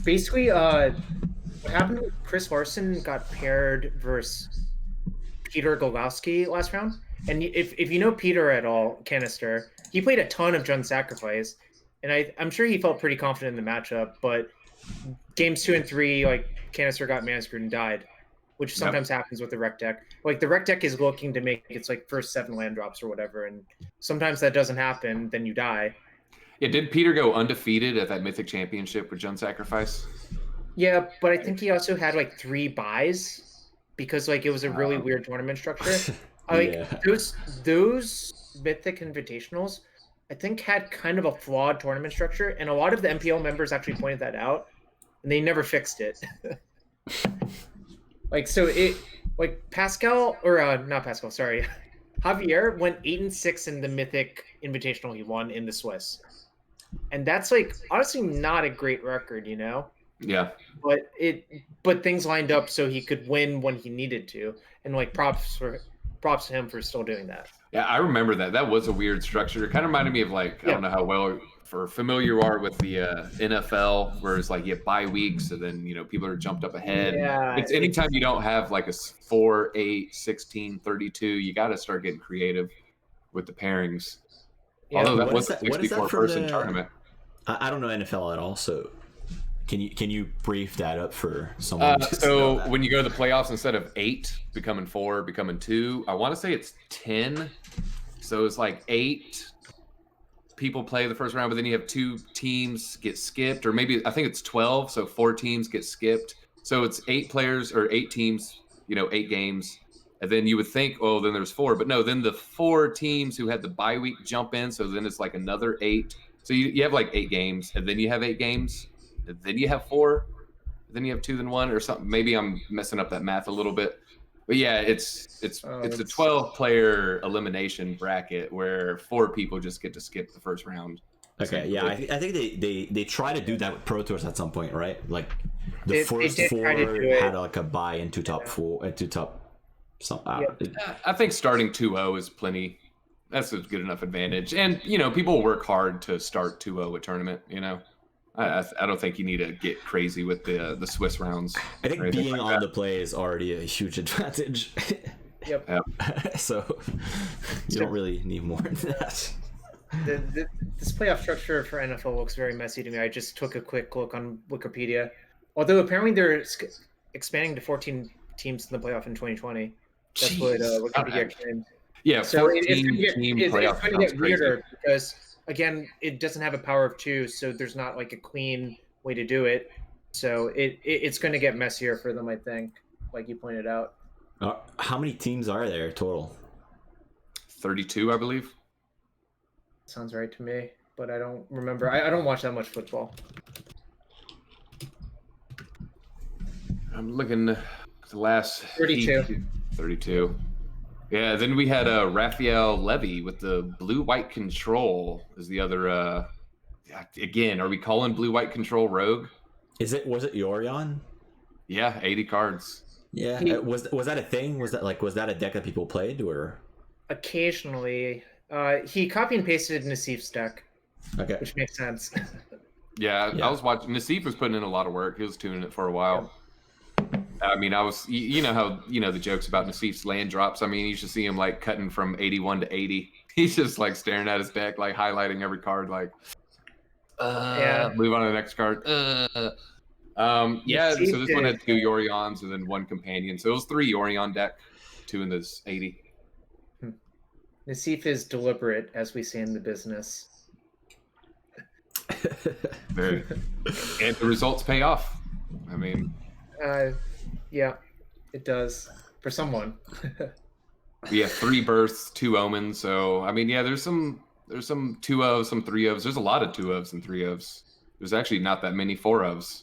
basically, what happened with Chris Larson got paired versus Peter Golgowski last round. And if you know Peter at all, Canister, he played a ton of Jun Sacrifice, and I'm sure he felt pretty confident in the matchup. But games 2 and 3, like Canister got mana screwed and died, which sometimes happens with the rec deck. Like the rec deck is looking to make its like first 7 land drops or whatever, and sometimes that doesn't happen. Then you die.
Yeah, did Peter go undefeated at that Mythic Championship with Jun Sacrifice?
Yeah, but I think he also had like 3 buys because like it was a really weird tournament structure. Those Mythic Invitationals, I think, had kind of a flawed tournament structure, and a lot of the MPL members actually pointed that out, and they never fixed it. Like so, it like Pascal or not Pascal, sorry, Javier went 8-6 in the Mythic Invitational he won in the Swiss, and that's like honestly not a great record, you know.
Yeah.
But things lined up so he could win when he needed to, and like props to him for still doing that.
Yeah, I remember that. That was a weird structure. It kind of reminded me of like I don't know how well familiar you are with the NFL, where it's like you have bye weeks, and then people are jumped up ahead.
Yeah,
it's anytime you don't have like a 4, 8, 16, 32, you got to start getting creative with the pairings.
Yeah,
although that was a 64-person tournament.
I don't know NFL at all, so can you brief that up for someone?
So when you go to the playoffs, instead of 8 becoming 4, becoming 2, I want to say it's 10. So it's like 8 people play the first round, but then you have 2 teams get skipped, or maybe I think it's 12. So 4 teams get skipped. So it's 8 players or 8 teams, 8 games. And then you would think, oh, then there's 4, but no, then the 4 teams who had the bye week jump in. So then it's like another 8. So you have like 8 games, and then you have 8 games. Then you have 4, then you have 2, then 1, or something. Maybe I'm messing up that math a little bit, but yeah, it's a 12-player elimination bracket where 4 people just get to skip the first round.
Okay, yeah, I think they try to do that with Pro Tours at some point, right? Like the first 4 had like a bye into top 4, into top.
I think starting 2-0 is plenty. That's a good enough advantage, and people work hard to start 2-0 a tournament. I don't think you need to get crazy with the Swiss rounds.
I think being on the play is already a huge advantage.
Yep.
So you don't really need more than that.
This playoff structure for NFL looks very messy to me. I just took a quick look on Wikipedia. Although apparently they're expanding to 14 teams in the playoff in 2020. That's what Wikipedia claimed.
Yeah,
so
14 team playoff.
It's going to get weirder because, again, it doesn't have a power of 2, so there's not like a clean way to do it. So it's going to get messier for them, I think, like you pointed out.
How many teams are there total?
32, I believe.
Sounds right to me, but I don't remember. I don't watch that much football.
I'm looking. The last
32.
32. Yeah, then we had Raphael Levy with the blue-white control is the other. Again, are we calling blue-white control rogue?
Was it Yorion?
Yeah, 80 cards.
Yeah, was that a thing? Was that a deck that people played, or
occasionally? He copy and pasted Nassif's deck,
okay,
which makes sense.
Yeah, I was watching. Nassif was putting in a lot of work. He was tuning it for a while. I mean, you know how the jokes about Nassif's land drops. I mean, you should see him like cutting from 81 to 80. He's just like staring at his deck, like highlighting every card, like move on to the next card. Yeah, so this one had 2 Yorions and then 1 companion. So it was 3 Yorion deck, 2 in this 80.
Nassif is deliberate, as we say in the business.
Very. And the results pay off. I mean,
yeah, it does for someone.
we have 3 births, 2 omens. So I mean, yeah, there's some 2 ofs, some 3 ofs. There's a lot of 2 ofs and 3 ofs. There's actually not that many 4 ofs.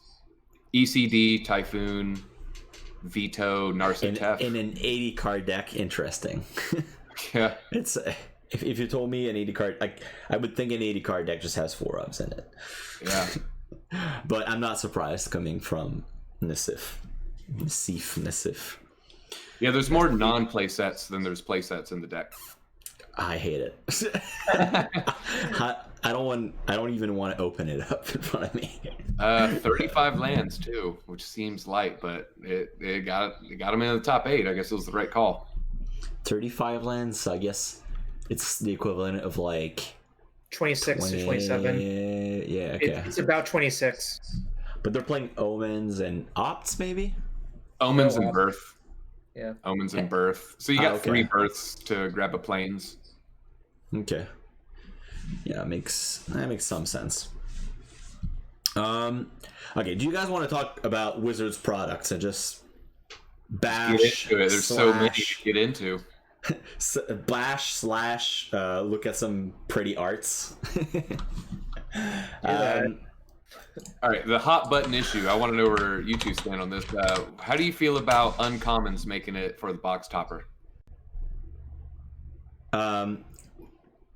ECD, Typhoon, Veto, Narcitef.
In an 80 card deck, interesting.
Yeah,
it's if you told me an 80 card, like I would think an 80 card deck just has 4 ofs in it.
Yeah,
but I'm not surprised coming from Nassif.
Yeah, there's more non-play sets than there's play sets in the deck.
I hate it. I don't even want to open it up in front of me.
35 lands too, which seems light, but it got them in the top 8. I guess it was the right call.
35 lands, I guess it's the equivalent of like
26 to 27.
Yeah, okay.
It's about 26.
But they're playing Omens and Opts, maybe?
Omens and Birth.
Yeah.
Omens and Birth. So you got 3 Births to grab a Plains.
Okay. Yeah, that makes some sense. Okay, do you guys want to talk about Wizards products and just bash?
Get into it. There's so many to get into.
Bash / look at some pretty arts.
All right, the hot button issue. I want to know where you two stand on this. How do you feel about uncommons making it for the box topper?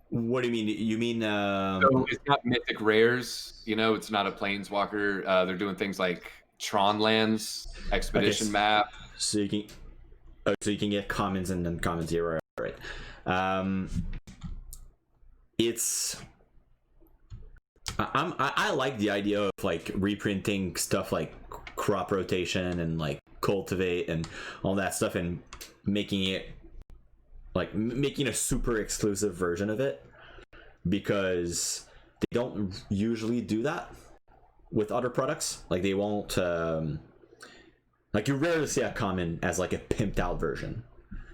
What do you mean? You mean
so it's not mythic rares, it's not a planeswalker. They're doing things like Tron lands, expedition map.
So you can get commons and uncommons here, right? I like the idea of like reprinting stuff like crop rotation and like cultivate and all that stuff and making a super exclusive version of it, because they don't usually do that with other products. Like they won't like you rarely see a common as like a pimped out version.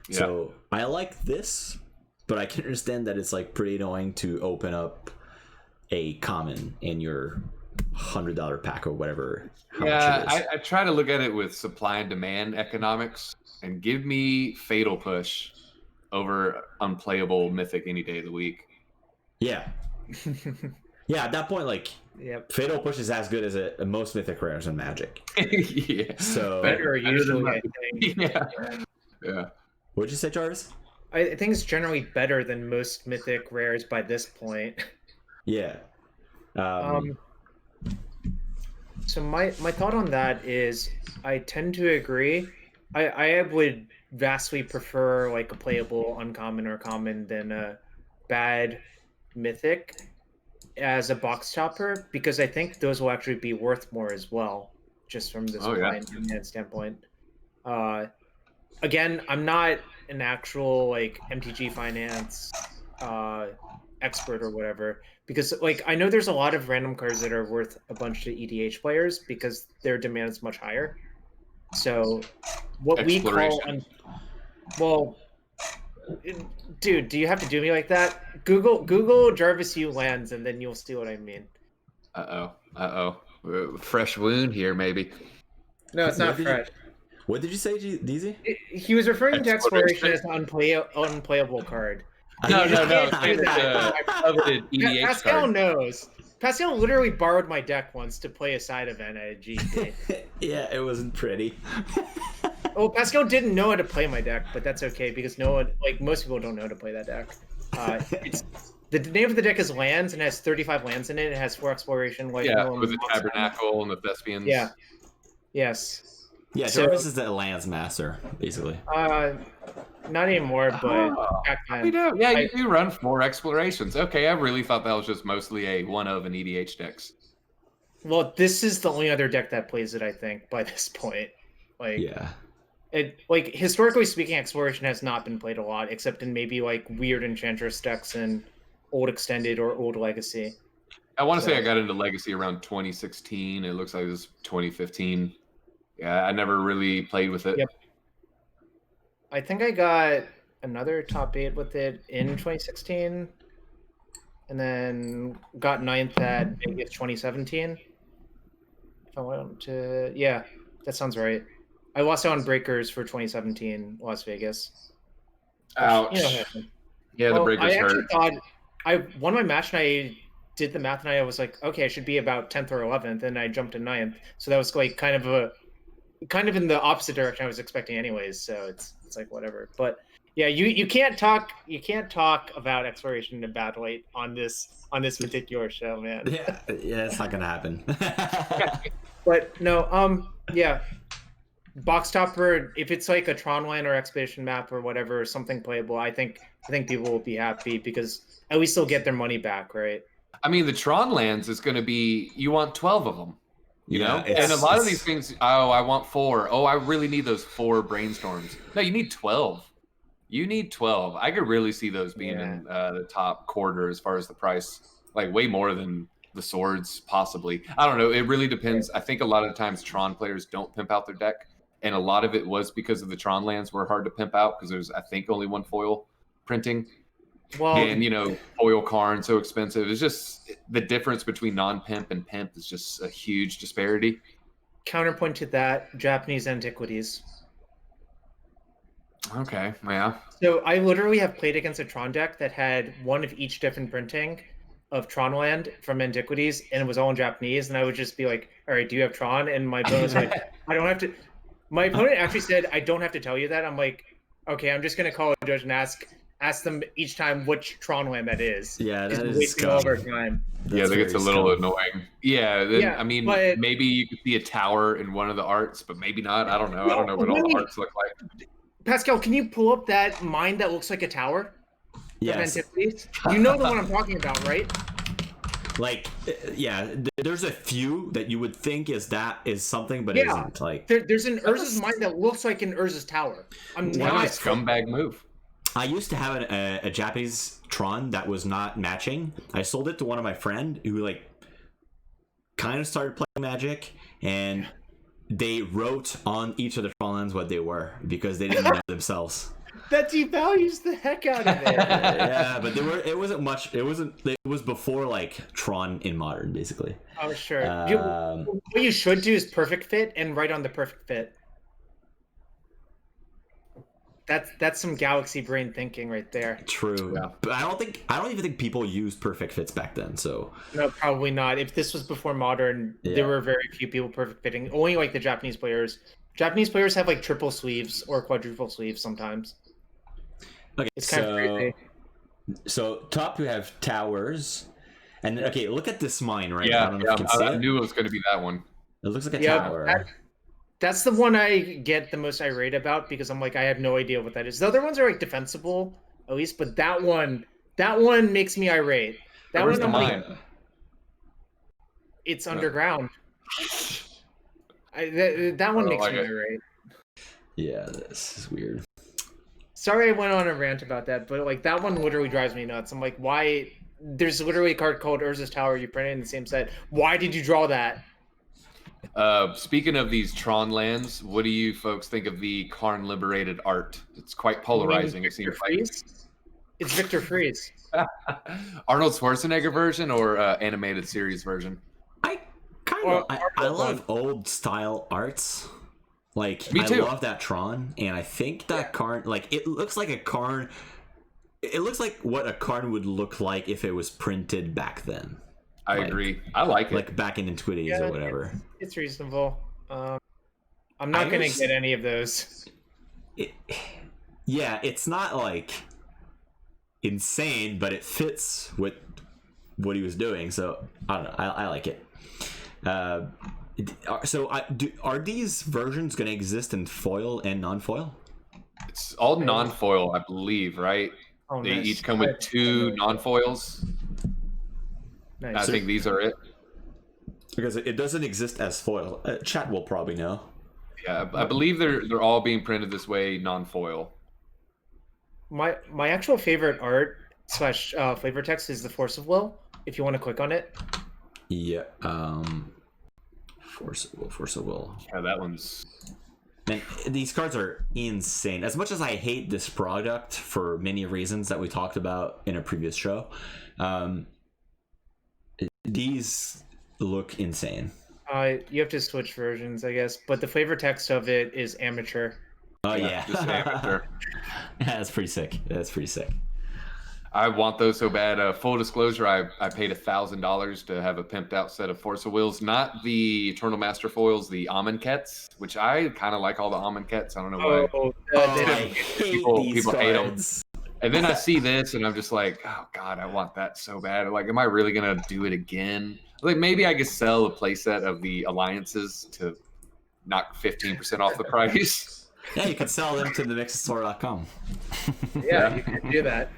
Yeah. So I like this, but I can understand that it's like pretty annoying to open up a common in your $100 pack or whatever.
Yeah, I try to look at it with supply and demand economics, and give me Fatal Push over unplayable Mythic any day of the week.
Yeah. Yeah, at that point, like, Fatal Push is as good as most Mythic rares in Magic.
Yeah.
So
better usually, I think.
Yeah.
What'd you say, Jarvis?
I think it's generally better than most Mythic rares by this point.
Yeah.
So my thought on that is I tend to agree. I would vastly prefer like a playable uncommon or common than a bad Mythic as a box topper, because I think those will actually be worth more as well, just from this standpoint. Again, I'm not an actual like MTG finance expert or whatever, because like I know there's a lot of random cards that are worth a bunch to EDH players because their demand is much higher. So what we call dude, do you have to do me like that? Google Jarvis U lands and then you'll see what I mean.
Fresh wound here, maybe.
No, it's not fresh.
What did you say, Deezy?
He was referring to Exploration as an unplayable card.
No.
Pascal knows. Pascal literally borrowed my deck once to play a side event at a GP.
Yeah, it wasn't pretty.
Oh, Pascal didn't know how to play my deck, but that's okay because no one, like most people, don't know how to play that deck. It's the name of the deck is Lands and has 35 lands in it. It has 4 exploration, like
with the Tabernacle and the Thespians.
Yeah. Yes.
Yeah,
So-
Jarvis is the lands master, basically.
Not anymore, but back then.
We do. Yeah, you do run 4 explorations. Okay, I really thought that was just mostly a one of an EDH decks.
Well, this is the only other deck that plays it, I think, by this point. Like,
Yeah.
it like historically speaking, exploration has not been played a lot, except in maybe like weird enchantress decks in old extended or old legacy.
I want to say I got into Legacy around 2016. It looks like it was 2015. Yeah, I never really played with it.
Yep. I think I got another top 8 with it in 2016, and then got 9th at Vegas 2017. If I went to, yeah, that sounds right. I lost out on Breakers for 2017 Las Vegas.
Ouch.
You know what happened.
Yeah, the
Well,
Breakers
I actually
hurt.
thought I won my match and I did the math and I was like, okay, I should be about 10th or 11th, and I jumped to 9th. So that was like kind of in the opposite direction I was expecting anyways, so it's like whatever. But yeah, you can't talk about exploration and battle weight on this particular show, man.
Yeah, it's not gonna happen.
But no, yeah. Box topper, if it's like a Tron line or expedition map or whatever, something playable, I think people will be happy because at least they'll get their money back, right?
I mean, the Tron lands is going to be, you want 12 of them. You know?
it's-
And a lot of these things, oh, I want 4. Oh, I really need those 4 brainstorms. No, you need 12. You need 12. I could really see those being in the top quarter as far as the price, like way more than the swords, possibly. I don't know. It really depends. I think a lot of the times Tron players don't pimp out their deck. And a lot of it was because of the Tron lands were hard to pimp out because there's, I think, only 1 foil printing.
Well,
And, you know, foil Karn so expensive. It's just the difference between non-pimp and pimp is just a huge disparity.
counterpoint to that, Japanese antiquities.
Okay, yeah.
So I literally have played against a Tron deck that had one of each different printing of Tron land from antiquities, and it was all in Japanese. And I would just be like, "All right, do you have Tron?" And my opponent was like, "I don't have to." My opponent actually said, "I don't have to tell you that." I'm like, "Okay, I'm just gonna call a judge and ask them each time which Tron land that is."
Yeah, that
Just
is
wasting all of our
scum.
time.
Yeah, that gets a little annoying. Yeah, then,
Yeah,
I mean,
but-
maybe you could see a tower in one of the arts, but maybe not. I don't know. I don't know what all the arts look like.
Pascal, can you pull up that mine that looks like a tower?
Yes,
Antiquities? You know the one I'm talking about, right?
like yeah. There's a few that you would think is something, but
Yeah.
isn't. Like
There's an Urza's mine that looks like an Urza's tower. I'm
What a
not.
scumbag move.
I used to have a Japanese Tron that was not matching. I sold it to one of my friend who like kind of started playing Magic, and they wrote on each of the Tron lands what they were because they didn't know themselves.
That devalues the heck out of it.
Yeah, but it wasn't much. It was before like Tron in Modern, basically.
Oh, sure.
Um,
What you should do is perfect fit and write on the perfect fit. That's some galaxy brain thinking right there.
True, but I don't even think people used perfect fits back then. So
No, probably not. If this was before Modern, there were very few people perfect fitting. Only like the Japanese players. Japanese players have like triple sleeves or quadruple sleeves sometimes.
okay,
It's kind of crazy.
So top we have towers, and okay, look at this mine right.
Yeah,
I don't know if you can see
I
it.
knew it was going to be that one.
It looks like a
Yeah,
tower.
That's the one I get the most irate about because I'm like, I have no idea what that is. The other ones are like defensible, at least, but that one makes me irate. That
Where's
one,
the
I'm
mine?
like, it's underground. That one
I don't
makes
like
me
it.
irate.
Yeah, this is weird.
Sorry I went on a rant about that, but like that one literally drives me nuts. I'm like, why? There's literally a card called Urza's Tower you printed in the same set. Why did you draw that?
Speaking of these Tron lands, what do you folks think of the Karn Liberated art? It's quite polarizing. It seems like
It's Victor Freeze.
Arnold Schwarzenegger version or animated series version.
I kind
Or-
of I love old style arts. Like
Me too.
I love that Tron, and I think that Karn, like it looks like a Karn. It looks like what a Karn would look like if it was printed back then.
I
Like-
agree. I like it.
Like back in Antiquities or whatever.
It's reasonable. I'm not going to get any of those.
Yeah, it's not like insane, but it fits with what he was doing. So I don't know. I like it. Are these versions going to exist in foil and non-foil?
It's all non-foil, I believe, right?
Oh,
They
nice.
each come with 2 non-foils.
Nice.
I think these are it.
Because it doesn't exist as foil. Chat will probably know.
Yeah, I believe they're all being printed this way, non-foil.
My actual favorite art / flavor text is the Force of Will. If you want to click on it.
Yeah. Force of Will.
Yeah, that one's.
Man, these cards are insane. As much as I hate this product for many reasons that we talked about in a previous show, these look insane.
You have to switch versions, I guess, but the flavor text of it is amateur.
Oh yeah.
Just amateur.
Yeah, that's pretty sick.
I want those so bad. Full disclosure, I paid $1,000 to have a pimped out set of Force of Wills, not the Eternal Master foils, the Amonkhet's, which I kind of like all the Amonkhet's. I don't know why.
I hate these
people hate them.
cards.
And then I see this and I'm just like, oh God, I want that so bad. Like, am I really going to do it again? Like, maybe I could sell a playset of the alliances to knock 15% off the price.
Yeah, you could sell them to themixstore.com.
Yeah, you can do that.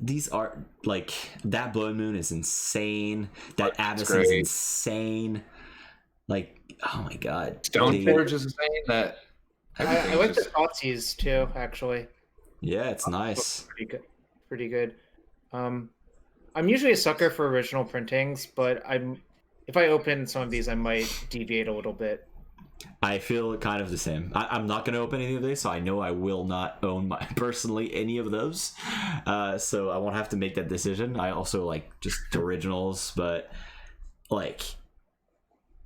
These are like that Blood Moon is insane. That Abyss
great.
is insane. Like, oh my god,
Stoneforge is insane. That
I like the Thoughtseize too, actually.
Yeah, it's nice.
Pretty good. I'm usually a sucker for original printings, but if I open some of these, I might deviate a little bit.
I feel kind of the same. I'm not going to open any of these, so I know I will not own personally any of those. So I won't have to make that decision. I also like just originals, but like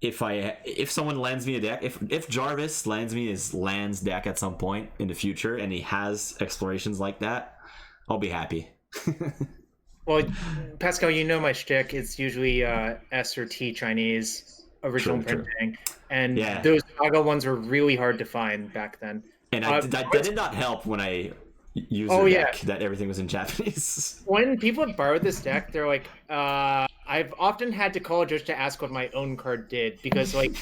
if someone lands me a deck, if Jarvis lands me his lands deck at some point in the future and he has explorations like that, I'll be happy.
Well, Pascal, you know my shtick. It's usually S or T Chinese original printing. And those Naga ones were really hard to find back then.
And that did not help when I used the deck that everything was in Japanese.
When people had borrowed this deck, they're like, I've often had to call just to ask what my own card did, because like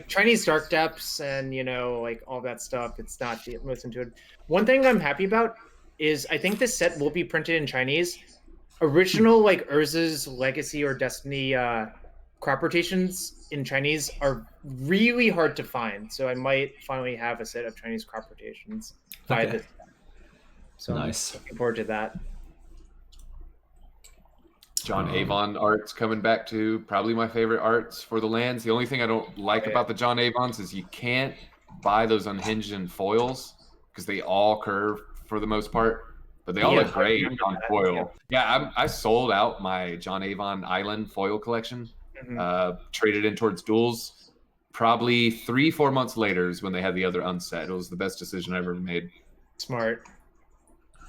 Chinese Dark Depths and like all that stuff, it's not the most intuitive. One thing I'm happy about is I think this set will be printed in Chinese. Original like Urza's Legacy or Destiny crop rotations in Chinese are really hard to find, so I might finally have a set of Chinese crop rotations by this. So nice. I'm looking forward to that.
John Avon art's coming back too. Probably my favorite arts for the lands. The only thing I don't like about the John Avons is you can't buy those unhinged in foils because they all curve for the most part, but they all look great on foil. Yeah, I sold out my John Avon Island foil collection. Traded in towards duels. Probably 3-4 months later is when they had the other unset. It was the best decision I ever made.
Smart.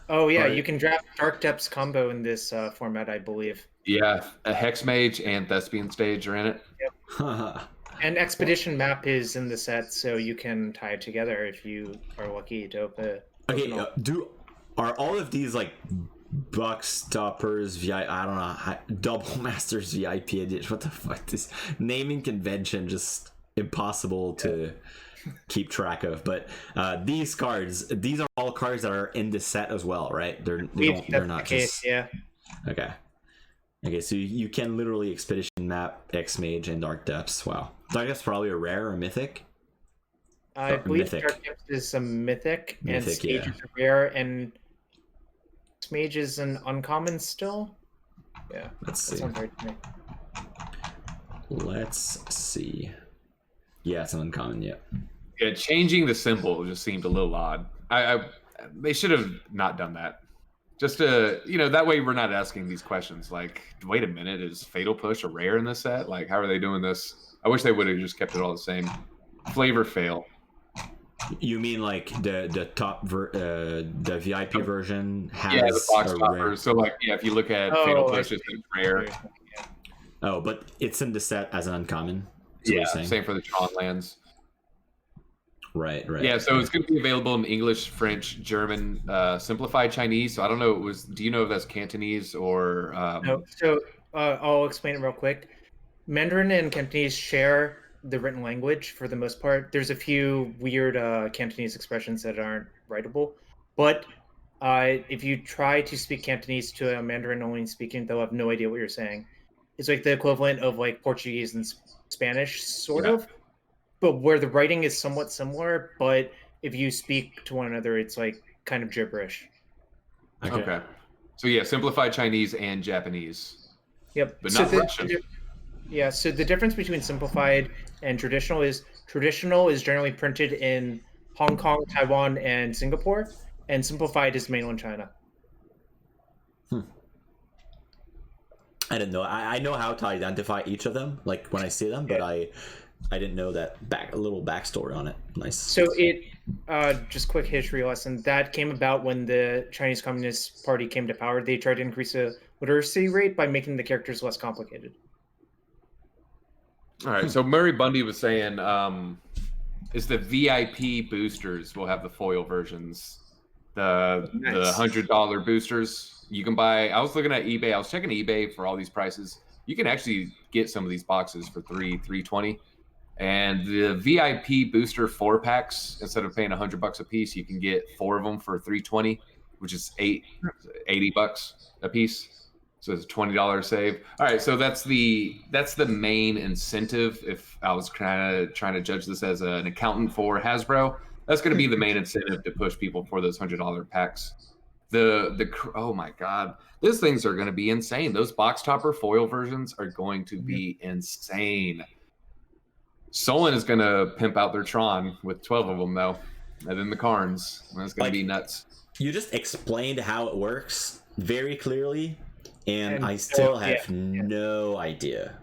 Oh yeah, you can draft Dark Depths combo in this format, I believe.
Yeah, a Hex Mage and Thespian Stage are in it.
Yep. And Expedition Map is in the set, so you can tie it together if you are lucky to open.
Okay, are all of these like Buck Stoppers I don't know, Double Masters VIP edition? What the fuck? This naming convention just impossible to keep track of. But these cards, these are all cards that are in the set as well, right? They're not just Okay, so you can literally Expedition Map, X Mage, and Dark Depths. Wow. Dark Depths probably a rare or mythic?
I believe Dark Depths is a mythic and Stage is a rare, and Mage is an uncommon still. Yeah,
let's see.
Sounds right to me.
Let's see. Yeah, it's an uncommon. Yeah.
Yeah, changing the symbol just seemed a little odd. They should have not done that. Just to that way we're not asking these questions. Like, wait a minute, is Fatal Push a rare in this set? Like, how are they doing this? I wish they would have just kept it all the same. Flavor fail.
You mean like the top the VIP version has
the box
a
topper.
rare...
So like if you look at Fatal Push, it's rare.
Oh, but it's in the set as an uncommon.
Yeah, same for the Tron lands.
Right.
Yeah, so it's going to be available in English, French, German, Simplified Chinese. So I don't know. Do you know if that's Cantonese or?
No, so I'll explain it real quick. Mandarin and Cantonese share the written language for the most part. There's a few weird Cantonese expressions that aren't writable, but if you try to speak Cantonese to a Mandarin only speaking, they'll have no idea what you're saying. It's like the equivalent of like Portuguese and Spanish, sort of, but where the writing is somewhat similar. But if you speak to one another, it's like kind of gibberish.
Okay. So yeah, Simplified Chinese and Japanese.
Yep.
But not Russian.
Yeah, so the difference between simplified and traditional is generally printed in Hong Kong, Taiwan, and Singapore, and simplified is mainland China.
I didn't know. I know how to identify each of them, like when I see them, but I didn't know that a little backstory on it. Nice.
So it just quick history lesson that came about when the Chinese Communist Party came to power. They tried to increase the literacy rate by making the characters less complicated.
All right, so Murray Bundy was saying is the VIP boosters will have the foil versions. The $100 boosters you can buy. I was looking at eBay. I was checking eBay for all these prices. You can actually get some of these boxes for $320. And the VIP booster 4-packs, instead of paying $100 a piece, you can get 4 of them for $320, which is $80 a piece. So it's a $20 save. All right, so that's the main incentive. If I was trying to judge this as an accountant for Hasbro, that's going to be the main incentive to push people for those $100 packs. Oh my God, those things are going to be insane. Those box topper foil versions are going to be insane. Solon is going to pimp out their Tron with 12 of them though, and then the Karns. That's going to be nuts.
You just explained how it works very clearly. And I still have no idea.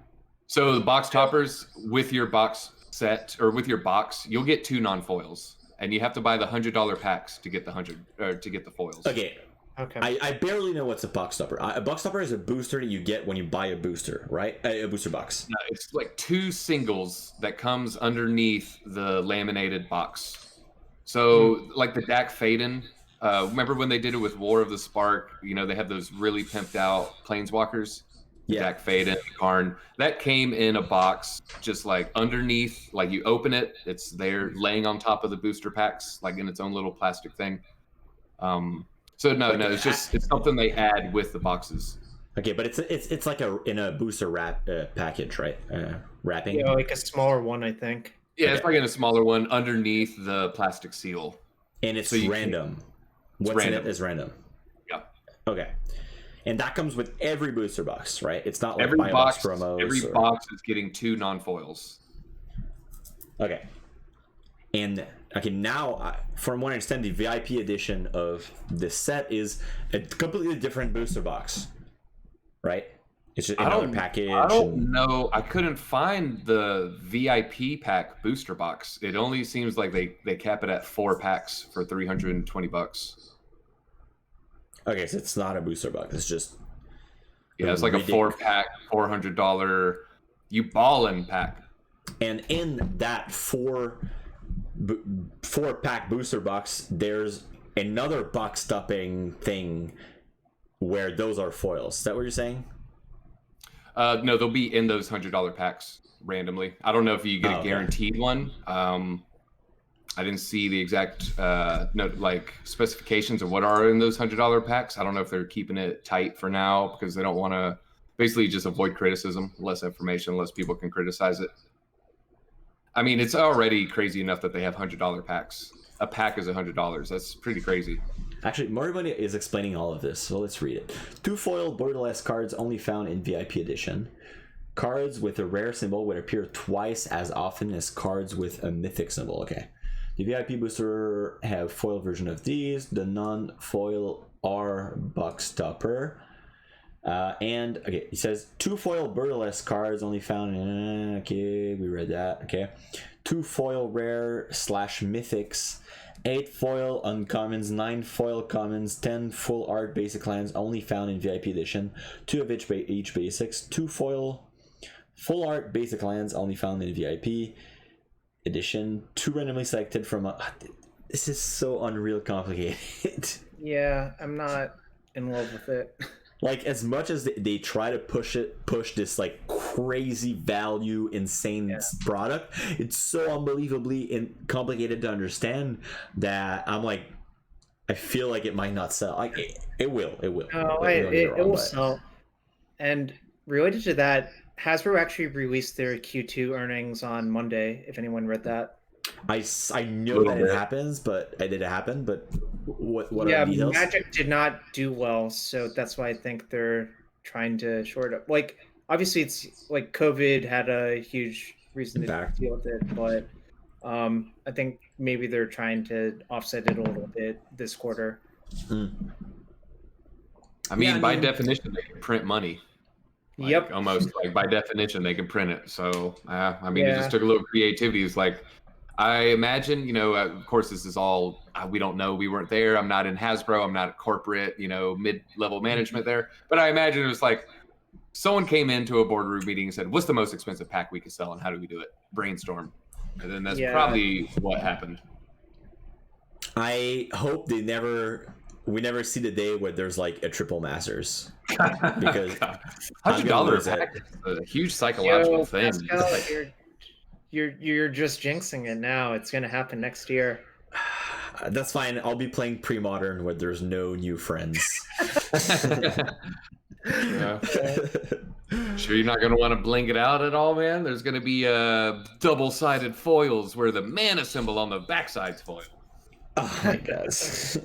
So the box toppers with your box set or with your box, you'll get 2 non-foils, and you have to buy the $100 packs to get the foils.
Okay. I barely know what's a box topper. A box topper is a booster that you get when you buy a booster, right? A booster box.
No, it's like 2 singles that comes underneath the laminated box. So like the Dak Faden. Remember when they did it with War of the Spark? You know, they had those really pimped out planeswalkers. Yeah. Dak Faden, Karn. That came in a box, just like underneath. Like you open it, it's there, laying on top of the booster packs, like in its own little plastic thing. So no, it's something they add with the boxes.
Okay, but it's like in a booster package, right? Wrapping.
Yeah, like a smaller one, I think.
Yeah, it's like in a smaller one underneath the plastic seal.
And it's random. What's in it is random.
Yeah.
Okay. And that comes with every booster box, right? It's not like
every
buy
box
promos.
Every box is getting 2 non-foils.
Okay. And okay, now from what I understand, the VIP edition of this set is a completely different booster box, right? It's just another package.
I don't know. I couldn't find the VIP pack booster box. It only seems like they cap it at 4 packs for $320.
Okay, so it's not a booster box. It's just
it's like a 4-pack, $400 you ballin' pack.
And in that 4-pack booster box, there's another box stopping thing where those are foils. Is that what you're saying?
No, they'll be in those $100 packs randomly. I don't know if you get a guaranteed one. I didn't see the exact specifications of what are in those $100 packs. I don't know if they're keeping it tight for now because they don't want to basically just avoid criticism, less information, less people can criticize it. I mean, it's already crazy enough that they have $100 packs. A pack is $100. That's pretty crazy.
Actually, Moribund is explaining all of this, so let's read it. 2 foil borderless cards only found in VIP edition. Cards with a rare symbol would appear twice as often as cards with a mythic symbol. Okay. The VIP booster have foil version of these. The non-foil are box topper. And okay, he says 2 foil borderless cards only found in. Okay, we read that. Okay, 2 foil rare / mythics, 8 foil uncommons, 9 foil commons, 10 full art basic lands only found in VIP edition. 2 of each basics, 2 foil Full art basic lands only found in VIP edition. 2 randomly selected from this is so unreal complicated.
Yeah, I'm not in love with it.
Like, as much as they try to push this like crazy value, insane product, it's so unbelievably complicated to understand that I'm like, I feel like it might not sell. Like, it will.
No, it will sell. And related to that, Hasbro actually released their Q2 earnings on Monday, if anyone read that.
I know that it happens, but it did happen. But what are the details?
Magic did not do well, so that's why I think they're trying to short up. Like, obviously, it's like COVID had a huge reason to deal with it, but I think maybe they're trying to offset it a little bit this quarter.
I mean, by definition, they can print money. Like,
yep.
Almost like by definition, they can print it. So, I mean, it just took a little creativity. It's like, I imagine, of course, this is all, we don't know. We weren't there. I'm not in Hasbro. I'm not corporate, mid-level management there. But I imagine it was like someone came into a boardroom meeting and said, what's the most expensive pack we could sell and how do we do it? Brainstorm. And then that's probably what happened.
I hope we never see the day where there's like a triple masters, because
$100 a pack is a huge psychological thing.
Pascal, you're just jinxing it now. It's gonna happen next year.
That's fine. I'll be playing pre-modern where there's no new friends.
Sure, you're not going to want to bling it out at all, man? There's going to be double-sided foils where the mana symbol on the backside's foil.
Oh my gosh.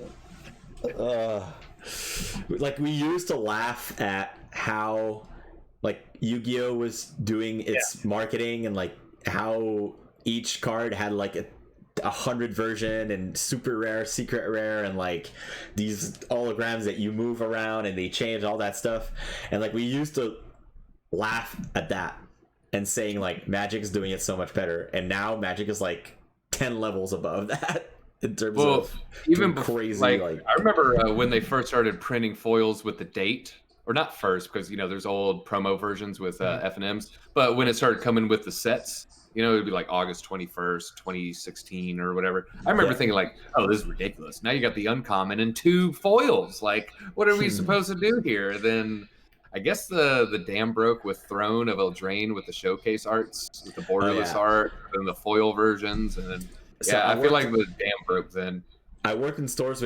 Like, we used to laugh at how like Yu-Gi-Oh was doing its marketing, and like how each card had like a 100 version and super rare, secret rare, and like these holograms that you move around and they change all that stuff. And like, we used to laugh at that and saying like Magic's doing it so much better, and now Magic is like 10 levels above that in terms of even crazy. Like
I remember when they first started printing foils with the date, or not first, because there's old promo versions with F&Ms, but when it started coming with the sets, it'd be like August 21st, 2016 or whatever. I remember thinking like, oh, this is ridiculous. Now you got the uncommon and 2 foils. Like, what are we supposed to do here? Then I guess the dam broke with Throne of Eldraine with the showcase arts, with the borderless art, and the foil versions. And then, I feel like the dam broke then.
I worked in stores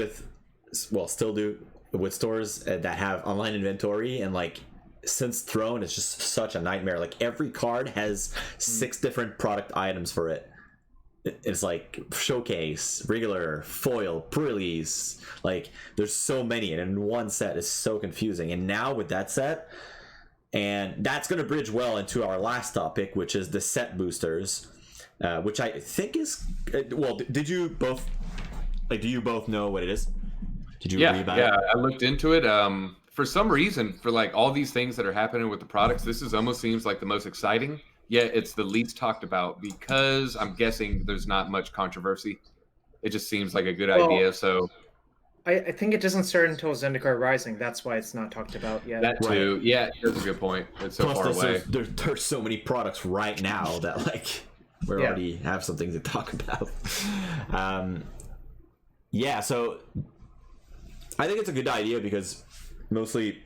still do, with stores that have online inventory, and like, since Throne is just such a nightmare. Like, every card has 6 different product items for it. It's like showcase, regular, foil, pre-release. Like, there's so many, and in one set is so confusing. And now with that set, and that's going to bridge well into our last topic, which is the set boosters, which I think is well. Did you both do you both know what it is? Did you read about it?
Yeah, I looked into it. For some reason, for like all these things that are happening with the products, this is almost seems like the most exciting, yet it's the least talked about, because I'm guessing there's not much controversy. It just seems like a good idea. So
I think it doesn't start until Zendikar Rising. That's why it's not talked about yet.
That too. Right. Yeah, that's a good point. It's so far away.
There's so many products right now that like we already have something to talk about. So I think it's a good idea, because mostly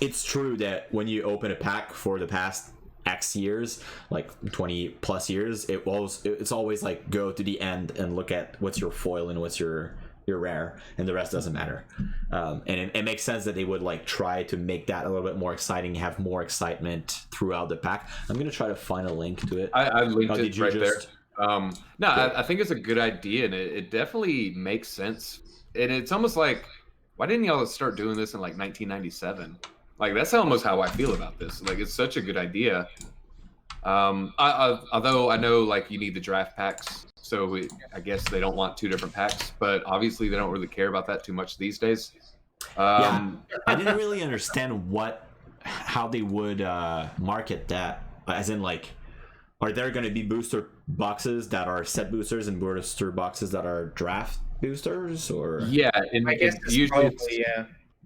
it's true that when you open a pack for the past X years, like 20 plus years, it's always like go to the end and look at what's your foil and what's your rare, and the rest doesn't matter. And it makes sense that they would like try to make that a little bit more exciting, have more excitement throughout the pack. I'm gonna try to find a link to it.
I linked it right there. I think it's a good idea, and it definitely makes sense. And it's almost like, why didn't y'all start doing this in like 1997? Like, that's almost how I feel about this. Like, it's such a good idea. Although I know like you need the draft packs, so I guess they don't want 2 different packs. But obviously they don't really care about that too much these days.
I didn't really understand how they would market that. As in, like, are there going to be booster boxes that are set boosters and booster boxes that are draft boosters? Or
and
I guess usually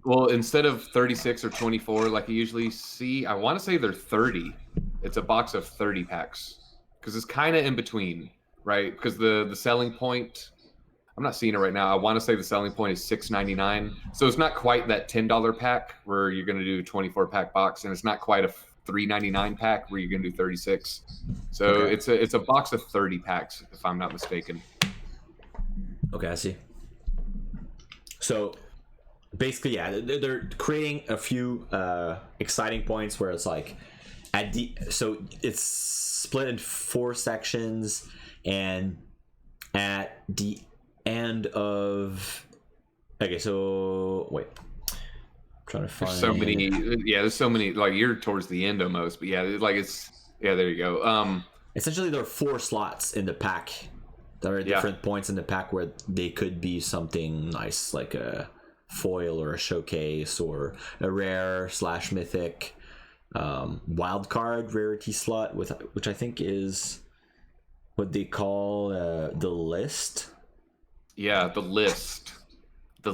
well, instead of 36 or 24 like you usually see, I want to say they're 30. It's a box of 30 packs because it's kind of in between, right? Because the selling point, I'm not seeing it right now. I want to say the selling point is $6.99, so it's not quite that $10 pack where you're going to do a 24 pack box, and it's not quite a $3.99 pack where you're going to do 36. So
Okay.
it's a box of 30 packs, if I'm not mistaken.
Okay, I see. So basically, yeah, they're creating a few exciting points where it's like so it's split in 4 sections, and at the end of so wait, I'm trying to find
There's so many, like you're towards the end almost, but yeah, there you go.
Essentially there are 4 slots in the pack. There are different points in the pack where they could be something nice, like a foil or a showcase or a rare / mythic, wild card rarity slot, which I think is what they call the list.
Yeah, the list.
You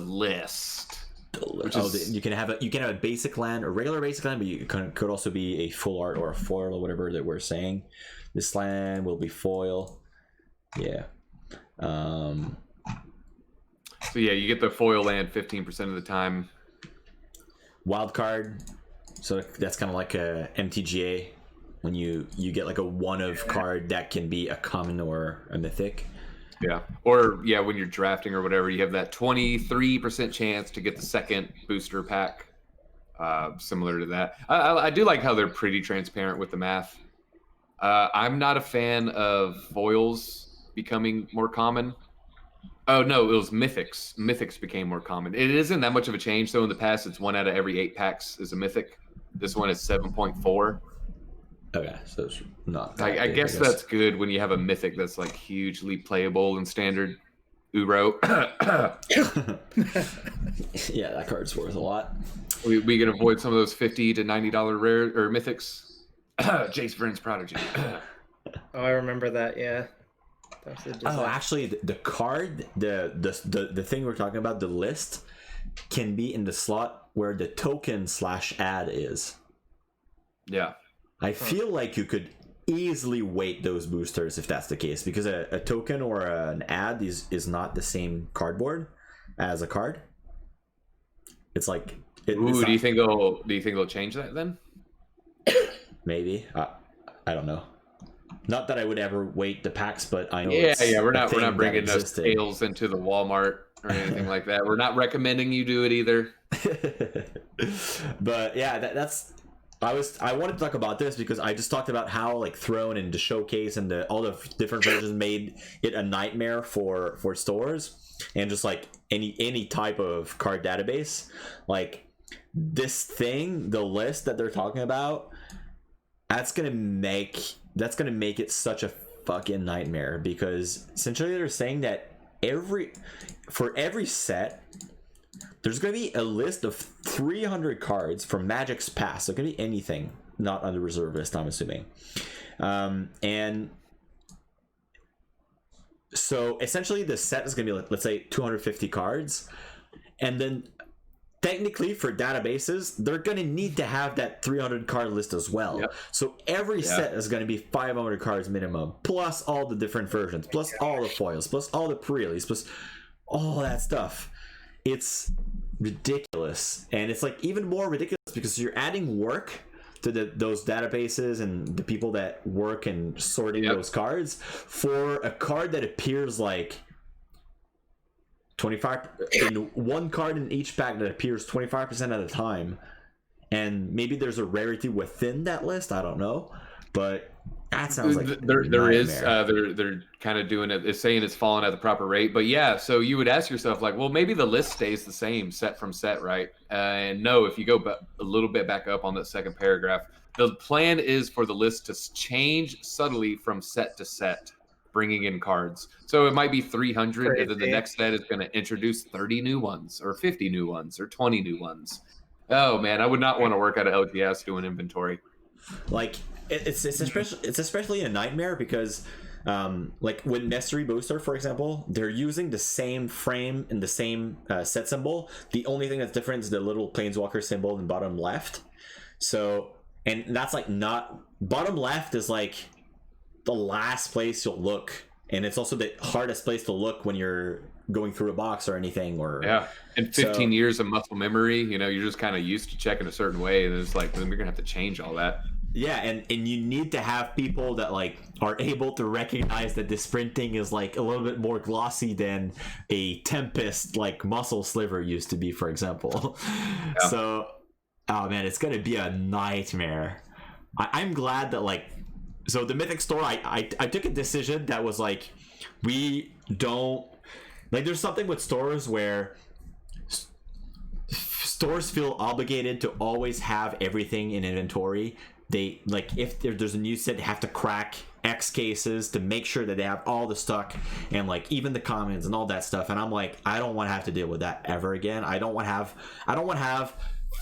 can have a basic land, a regular basic land, but you could also be a full art or a foil or whatever that we're saying. This land will be foil. Yeah.
So yeah, you get the foil land 15% of the time.
Wild card, so that's kind of like a MTGA when you get like a one of card that can be a common or a mythic.
Yeah, or yeah, when you're drafting or whatever, you have that 23% chance to get the second booster pack. Similar to that, I do like how they're pretty transparent with the math. I'm not a fan of foils becoming more common. Oh no, it was mythics. Mythics became more common. It isn't that much of a change. So in the past, it's 1 out of every 8 packs is a mythic. This one is 7.4.
Okay, so it's not.
I guess that's good when you have a mythic that's like hugely playable in standard Uro.
Yeah, that card's worth a lot.
We can avoid some of those $50 to $90 rare or mythics. Jace Vryn's Prodigy.
Oh, I remember that. Yeah.
Actually, the card, the thing we're talking about, the list, can be in the slot where the token / ad is.
Yeah.
I feel like you could easily weight those boosters if that's the case, because a token or an ad is not the same cardboard as a card. It's like.
Do you think they'll change that then?
Maybe. I don't know. Not that I would ever weight the packs, but I know.
We're not bringing those scales into the Walmart or anything like that. We're not recommending you do it either.
But yeah, that's. I wanted to talk about this because I just talked about how like Throne and the Showcase and all the different versions made it a nightmare for stores, and just like any type of card database, like this thing, the list that they're talking about, that's gonna make it such a fucking nightmare, because essentially they're saying that for every set there's going to be a list of 300 cards from Magic's past. So it can be anything not on the reserve list, I'm assuming. And so essentially the set is going to be, let's say, 250 cards. And then technically for databases, they're going to need to have that 300 card list as well. Yep. So every set is going to be 500 cards minimum, plus all the different versions, plus all the foils, plus all the pre-release, plus all that stuff. It's ridiculous, and it's like even more ridiculous because you're adding work to those databases and the people that work and sorting those cards for a card that appears like 25 in one card in each pack that appears 25% at a time, and maybe there's a rarity within that list. I don't know, but that sounds like
there is they're kind of doing it. It's saying it's falling at the proper rate, but yeah. So you would ask yourself like, well, maybe the list stays the same set from set, right? And no, if you go a little bit back up on that second paragraph, the plan is for the list to change subtly from set to set, bringing in cards. So it might be 300, and then the next set is going to introduce 30 new ones, or 50 new ones, or 20 new ones. Oh man, I would not want to work at a LGS doing inventory.
Like. It's especially a nightmare because like with Mystery Booster, for example, they're using the same frame and the same set symbol. The only thing that's different is the little Planeswalker symbol in the bottom left. So, and that's like not bottom left is like the last place you'll look, and it's also the hardest place to look when you're going through a box or anything. Or
and 15 years of muscle memory, you're just kind of used to checking a certain way, and it's like then we're gonna have to change all that.
Yeah, and you need to have people that like are able to recognize that this printing is like a little bit more glossy than a Tempest like muscle sliver used to be, for example. Yeah. So, oh man, it's gonna be a nightmare. I'm glad that like, so the Mythic store, I took a decision that was like, we don't like. There's something with stores where stores feel obligated to always have everything in inventory. They like, if there's a new set, they have to crack X cases to make sure that they have all the stock and like even the commons and all that stuff. And I'm like, I don't want to have to deal with that ever again. I don't want to have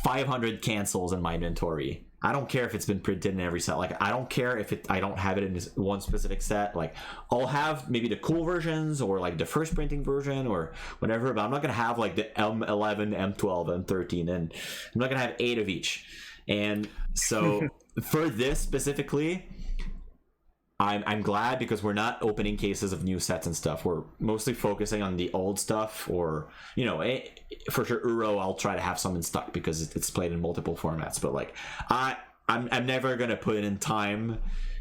500 cancels in my inventory. I don't care if it's been printed in every set. Like, I don't care if I don't have it in one specific set. Like, I'll have maybe the cool versions or like the first printing version or whatever, but I'm not gonna have like the M11, M12, M13, and I'm not gonna have 8 of each. And so for this specifically, I'm glad, because we're not opening cases of new sets and stuff. We're mostly focusing on the old stuff, or for sure Uro I'll try to have some in stock because it's played in multiple formats. But like I'm never gonna put in time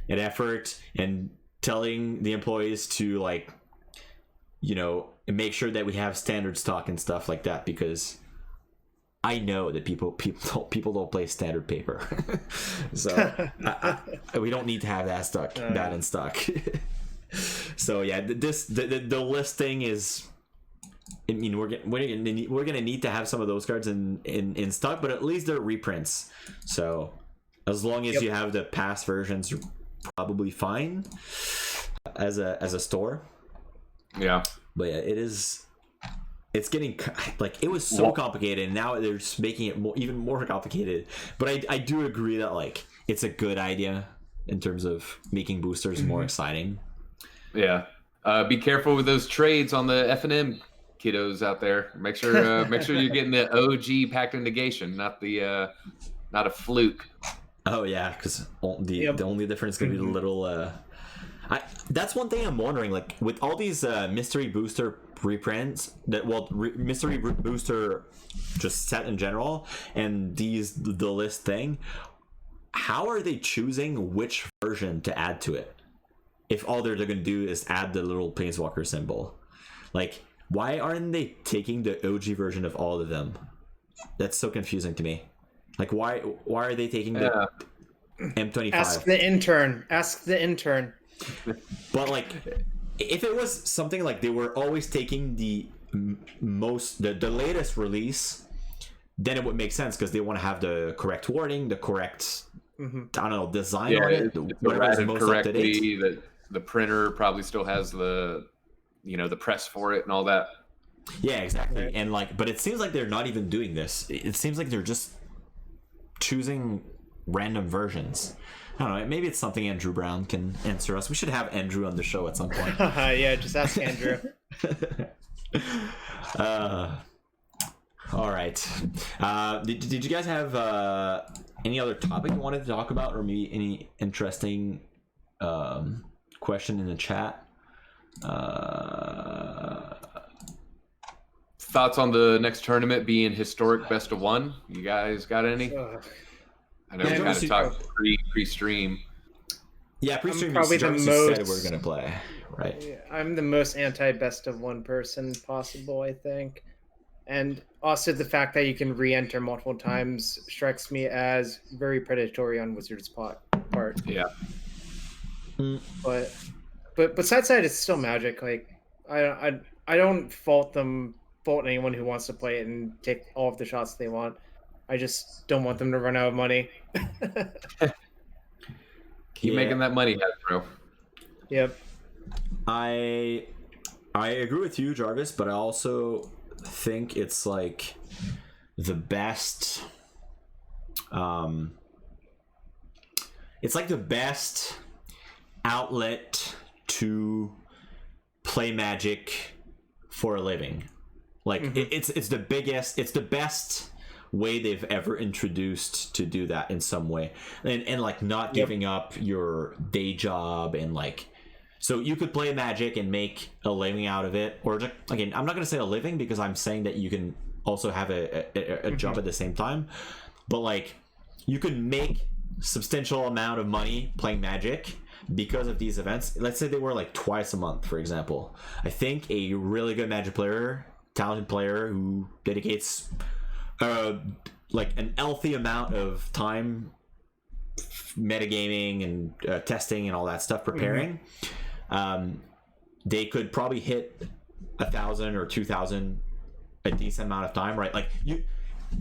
and effort and telling the employees to like make sure that we have standard stock and stuff like that, because I know that people don't play standard paper. So we don't need to have that in stock. So yeah, the listing is, I mean, we're gonna need to have some of those cards in stock, but at least they're reprints. So as long as you have the past versions, you're probably fine as a store.
Yeah.
But yeah, it's getting like, it was so complicated, and now they're just making it even more complicated. But I do agree that like it's a good idea in terms of making boosters more exciting.
Yeah. Be careful with those trades on the F&M kiddos out there. Make sure you're getting the OG packed in negation, not a fluke.
Oh yeah, because the only difference could be the little. That's one thing I'm wondering, like with all these mystery booster reprints, mystery booster just set in general, and the list thing, how are they choosing which version to add to it if all they're going to do is add the little planeswalker symbol? Like, why aren't they taking the OG version of all of them? That's so confusing to me. Like, why are they taking the M25?
Ask the intern.
But like, if it was something like they were always taking the latest release, then it would make sense, because they want to have the correct wording, the correct design on it,
whatever's most up to date. That the printer probably still has the the press for it and all that.
Yeah, exactly. Right. And like, but it seems like they're not even doing this. It seems like they're just choosing random versions. I don't know. Maybe it's something Andrew Brown can answer us. We should have Andrew on the show at some point.
Yeah, just ask Andrew.
All right. Did you guys have any other topic you wanted to talk about, or maybe any interesting question in the chat?
Thoughts on the next tournament being historic best of one? You guys got any? I know we kind of talked pre-stream.
Yeah, pre-stream.
Probably the most.
Said we're gonna play, right?
I'm the most anti-best of one person possible, I think, and also the fact that you can re-enter multiple times strikes me as very predatory on Wizards' part.
Yeah.
But besides that, it's still Magic. Like, I don't fault anyone who wants to play it and take all of the shots they want. I just don't want them to run out of money.
Keep making that money, Hasbro.
Yep.
I agree with you, Jarvis, but I also think it's like the best. It's like the best outlet to play Magic for a living. Like it's the biggest. It's the best way they've ever introduced to do that in some way, and like not giving up your day job, and like, so you could play Magic and make a living out of it, or just, again, I'm not going to say a living because I'm saying that you can also have a job at the same time, but like you could make substantial amount of money playing Magic because of these events. Let's say they were like twice a month, for example. I think a really good Magic player, talented player who dedicates like an healthy amount of time metagaming and testing and all that stuff, preparing, they could probably hit 1,000 or 2,000 a decent amount of time, right? Like you.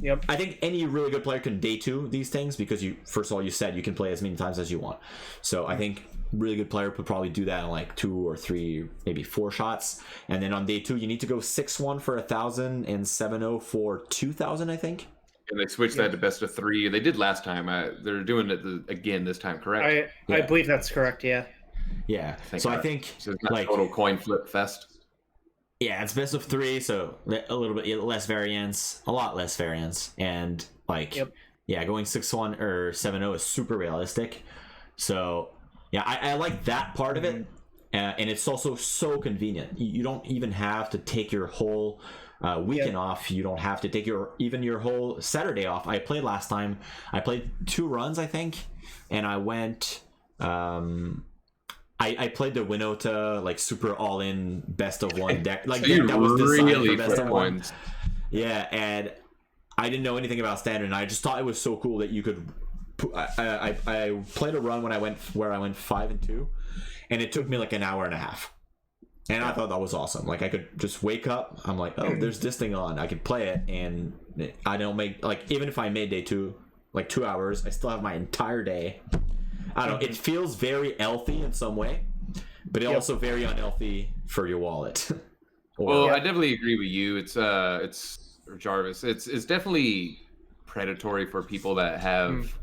Yep.
I think any really good player can day two these things because you, first of all, you said you can play as many times as you want. So I think really good player could probably do that in like 2 or 3, maybe 4 shots. And then on day 2, you need to go 6-1 for 1,000 and 7-0 for 2,000, I think.
And they switched that to best of 3. They did last time. They're doing it again this time, correct?
I believe that's correct. Yeah.
Yeah. So I think
so it's not
like
total coin flip fest.
Yeah, it's best of 3, so a little bit less variance, a lot less variance, and like, yeah, going 6-1 or 7-0 is super realistic. So yeah, I like that part of it, and it's also so convenient. You don't even have to take your whole weekend off. You don't have to take your whole Saturday off. I played last time. I played 2 runs, I think, and I went. I played the Winota like super all in best of 1 deck. Like
so
that was designed
really
for best of 1.
points.
Yeah, and I didn't know anything about standard, and I just thought it was so cool that you could. I played a run when I went 5-2, and it took me like an hour and a half, and I thought that was awesome. Like I could just wake up. I'm like, oh, there's this thing on. I could play it, and I don't make like even if I made day 2 like 2 hours, I still have my entire day. I don't know. It feels very healthy in some way, but also very unhealthy for your wallet.
I definitely agree with you. It's or Jarvis. It's definitely predatory for people that have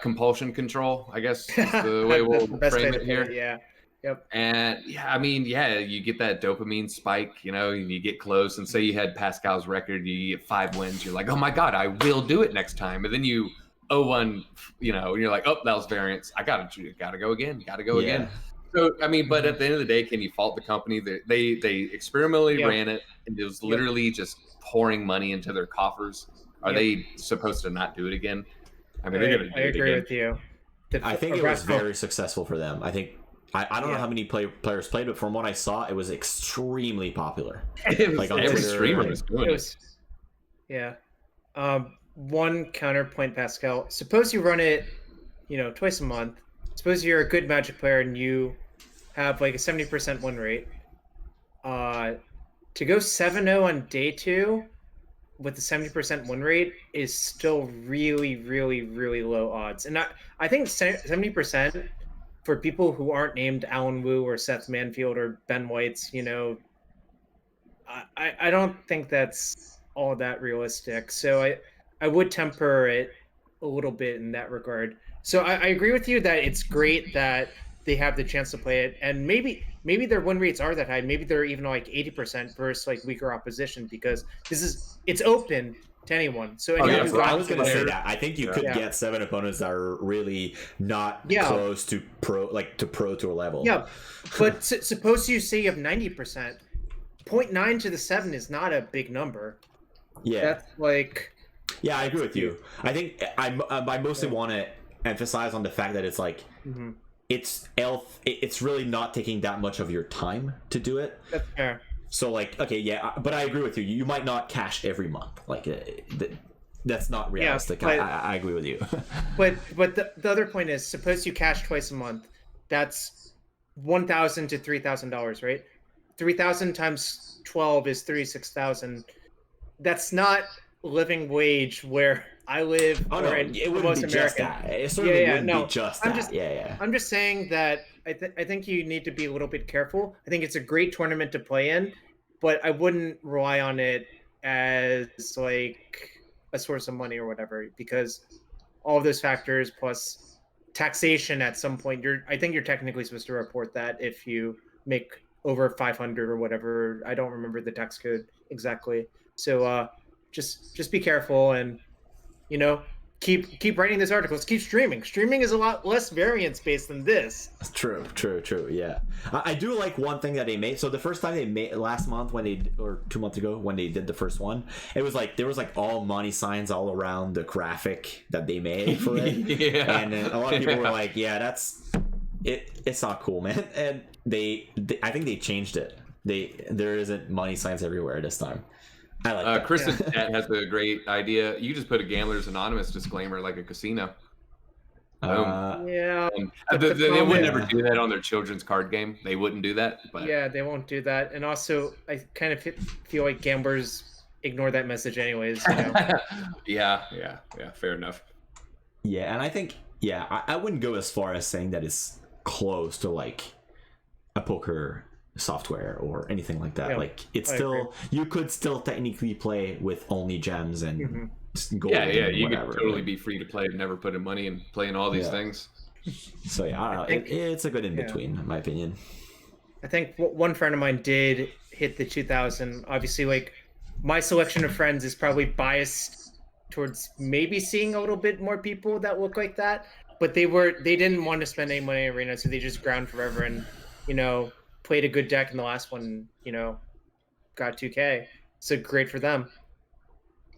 compulsion control, I guess is the way we'll frame it here.
Yeah. Yep.
And you get that dopamine spike, and you get close, and say you had Pascal's record, you get 5 wins, you're like, oh my god, I will do it next time, and then you 0-1, and you're like, oh, that was variance. I gotta go again. So I mean, but at the end of the day, can you fault the company? They experimentally ran it, and it was literally just pouring money into their coffers. Are they supposed to not do it again? I mean, they're gonna do it again.
I agree with you.
I think it was very successful for them. I think I don't know how many players played, but from what I saw, it was extremely popular.
It was, like on every streamer was doing it.
Yeah. One counterpoint, Pascal. Suppose you run it, twice a month. Suppose you're a good Magic player and you have like a 70% win rate. To go 7-0 on day 2 with a 70% win rate is still really, really, really low odds. And I think 70% for people who aren't named Alan Wu or Seth Manfield or Ben Whites, I don't think that's all that realistic. So I would temper it a little bit in that regard. So I agree with you that it's great that they have the chance to play it, and maybe their win rates are that high. Maybe they're even like 80% versus like weaker opposition because it's open to anyone. So
I was going to say that. I think you could get 7 opponents that are really not close to pro to a level.
Yeah, but suppose you say you have 90%, 0.9 to the 7 is not a big number.
Yeah,
that's like.
Yeah, I agree with you. I think I mostly want to emphasize on the fact that it's like it's really not taking that much of your time to do it.
That's fair.
So like, okay, yeah, but I agree with you. You might not cash every month. Like that's not realistic.
Yeah,
I agree with you.
but the other point is, suppose you cash twice a month. That's $1,000 to $3,000, right? 3,000 times 12 is 36,000. That's not living wage where I live.
Oh no, it wouldn't be just that. It certainly wouldn't be just that.
I'm just saying that I think you need to be a little bit careful. I think it's a great tournament to play in, but I wouldn't rely on it as like a source of money or whatever, because all of those factors plus taxation at some point, I think you're technically supposed to report that if you make over 500 or whatever. I don't remember the tax code exactly. So just be careful and, you know, keep writing these articles, keep streaming. Streaming is a lot less variance based than this.
True. Yeah, I do like one thing that they made. So the first time they made last month or 2 months ago when they did the first one, it was like there was like all money signs all around the graphic that they made for it.
Yeah.
And a lot of people were like, yeah, that's it. It's not cool, man. And they I think they changed it. There isn't money signs everywhere this time. I like that.
Chris in chat has a great idea. You just put a Gambler's Anonymous disclaimer like a casino.
Yeah.
They would never do that on their children's card game. They wouldn't do that. But
Yeah, they won't do that. And also, I kind of feel like gamblers ignore that message anyways. You know?
yeah. Fair enough.
Yeah, and I think I wouldn't go as far as saying that it's close to like a poker software or anything like that. Like it's still you could still technically play with only gems and gold.
Yeah, you
whatever,
could totally be free to play and never put in money and playing all these things.
So I don't know. It's a good in between, in my opinion.
I think one friend of mine did hit the 2000. Obviously, like my selection of friends is probably biased towards maybe seeing a little bit more people that look like that, but they didn't want to spend any money in Arena, so they just ground forever and, you know, played a good deck in the last one, you know, got 2K. So great for them.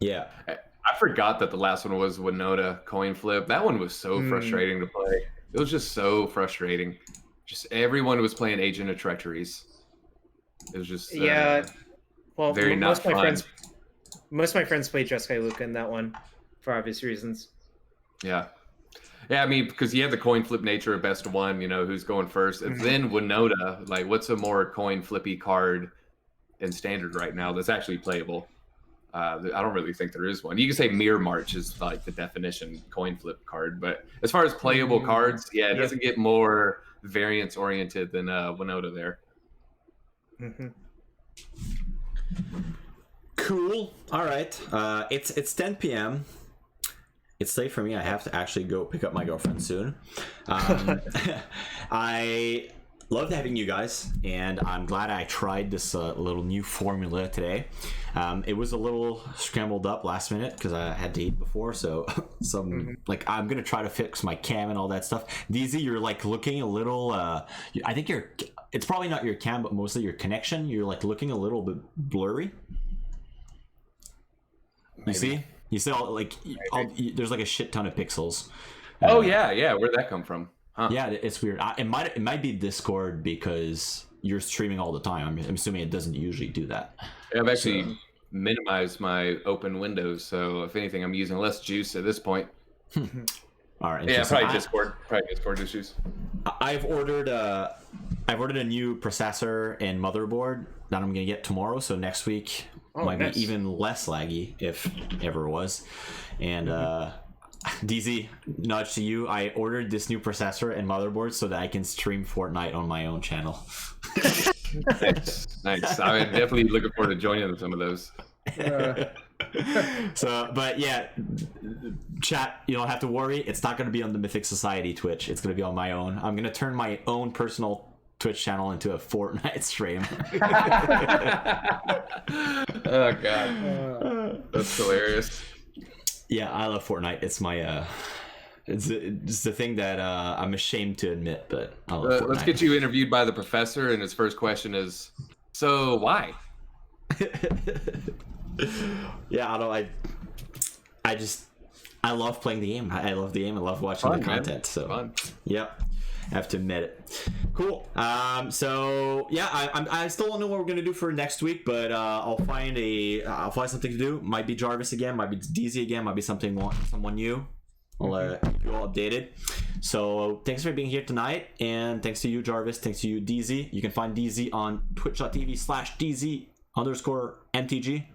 Yeah.
I forgot that the last one was Winota coin flip. That one was so frustrating to play. It was just so frustrating. Just everyone was playing Agent of Treacheries. It was just
well,
very
most
not fun.
Most of my friends played Jeskai Luka in that one for obvious reasons.
Yeah, I mean, because you have the coin flip nature of best of one, you know, who's going first. And then Winota, like, what's a more coin flippy card in standard right now that's actually playable? I don't really think there is one. You can say Mirror March is like the definition coin flip card, but as far as playable cards, it doesn't get more variance oriented than Winota there.
Cool. All right. It's 10 p.m. It's late for me. I have to actually go pick up my girlfriend soon. I loved having you guys, and I'm glad I tried this little new formula today. It was a little scrambled up last minute because I had to eat before, so like I'm gonna try to fix my cam and all that stuff. Deezy, you're like looking a little. I think it's probably not your cam, but mostly your connection. You're like looking a little bit blurry. You see? You see there's like a shit ton of pixels.
Yeah. Where'd that come from? Huh.
Yeah, it's weird. It might be Discord because you're streaming all the time. I'm assuming it doesn't usually do that.
I've actually minimized my open windows, so if anything, I'm using less juice at this point.
All right.
Yeah, probably Discord issues.
I've ordered a new processor and motherboard that I'm gonna get tomorrow. So next week might be even less laggy if ever was. And DZ, nudge to you. I ordered this new processor and motherboard so that I can stream Fortnite on my own channel.
Nice. I'm definitely looking forward to joining some of those.
So, but yeah, chat, you don't have to worry. It's not going to be on the Mythic Society Twitch. It's going to be on my own. I'm going to turn my own personal Twitch channel into a Fortnite stream.
Oh god, that's hilarious.
Yeah, I love Fortnite. It's my it's the thing that I'm ashamed to admit, but I love Fortnite.
Let's get you interviewed by the professor, and his first question is, so why?
Yeah, I don't. I love playing the game. I love the game. I love watching the content. So
fun.
Yep, I have to admit it. Cool. So yeah, I still don't know what we're gonna do for next week, but I'll find something to do. Might be Jarvis again. Might be Deezy again. Might be someone new. I'll keep you all updated. So thanks for being here tonight, and thanks to you, Jarvis. Thanks to you, Deezy. You can find Deezy on twitch.tv/DZ_MTG,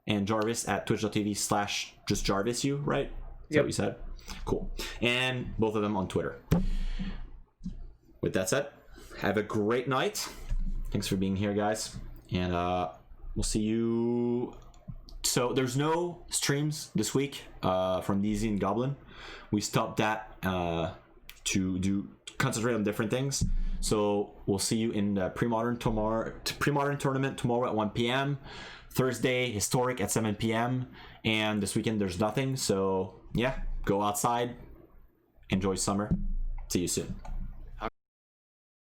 and Jarvis at twitch.tv/just Jarvis. You right? Is that what you said? Cool. And both of them on Twitter. With that said, have a great night. Thanks for being here, guys, and we'll see you. So there's no streams this week from Deezy and Goblin. We stopped that to concentrate on different things. So we'll see you in the pre-modern tournament tomorrow at 1 p.m. Thursday, Historic at 7 p.m. And this weekend, there's nothing. So, yeah, go outside. Enjoy summer. See you soon.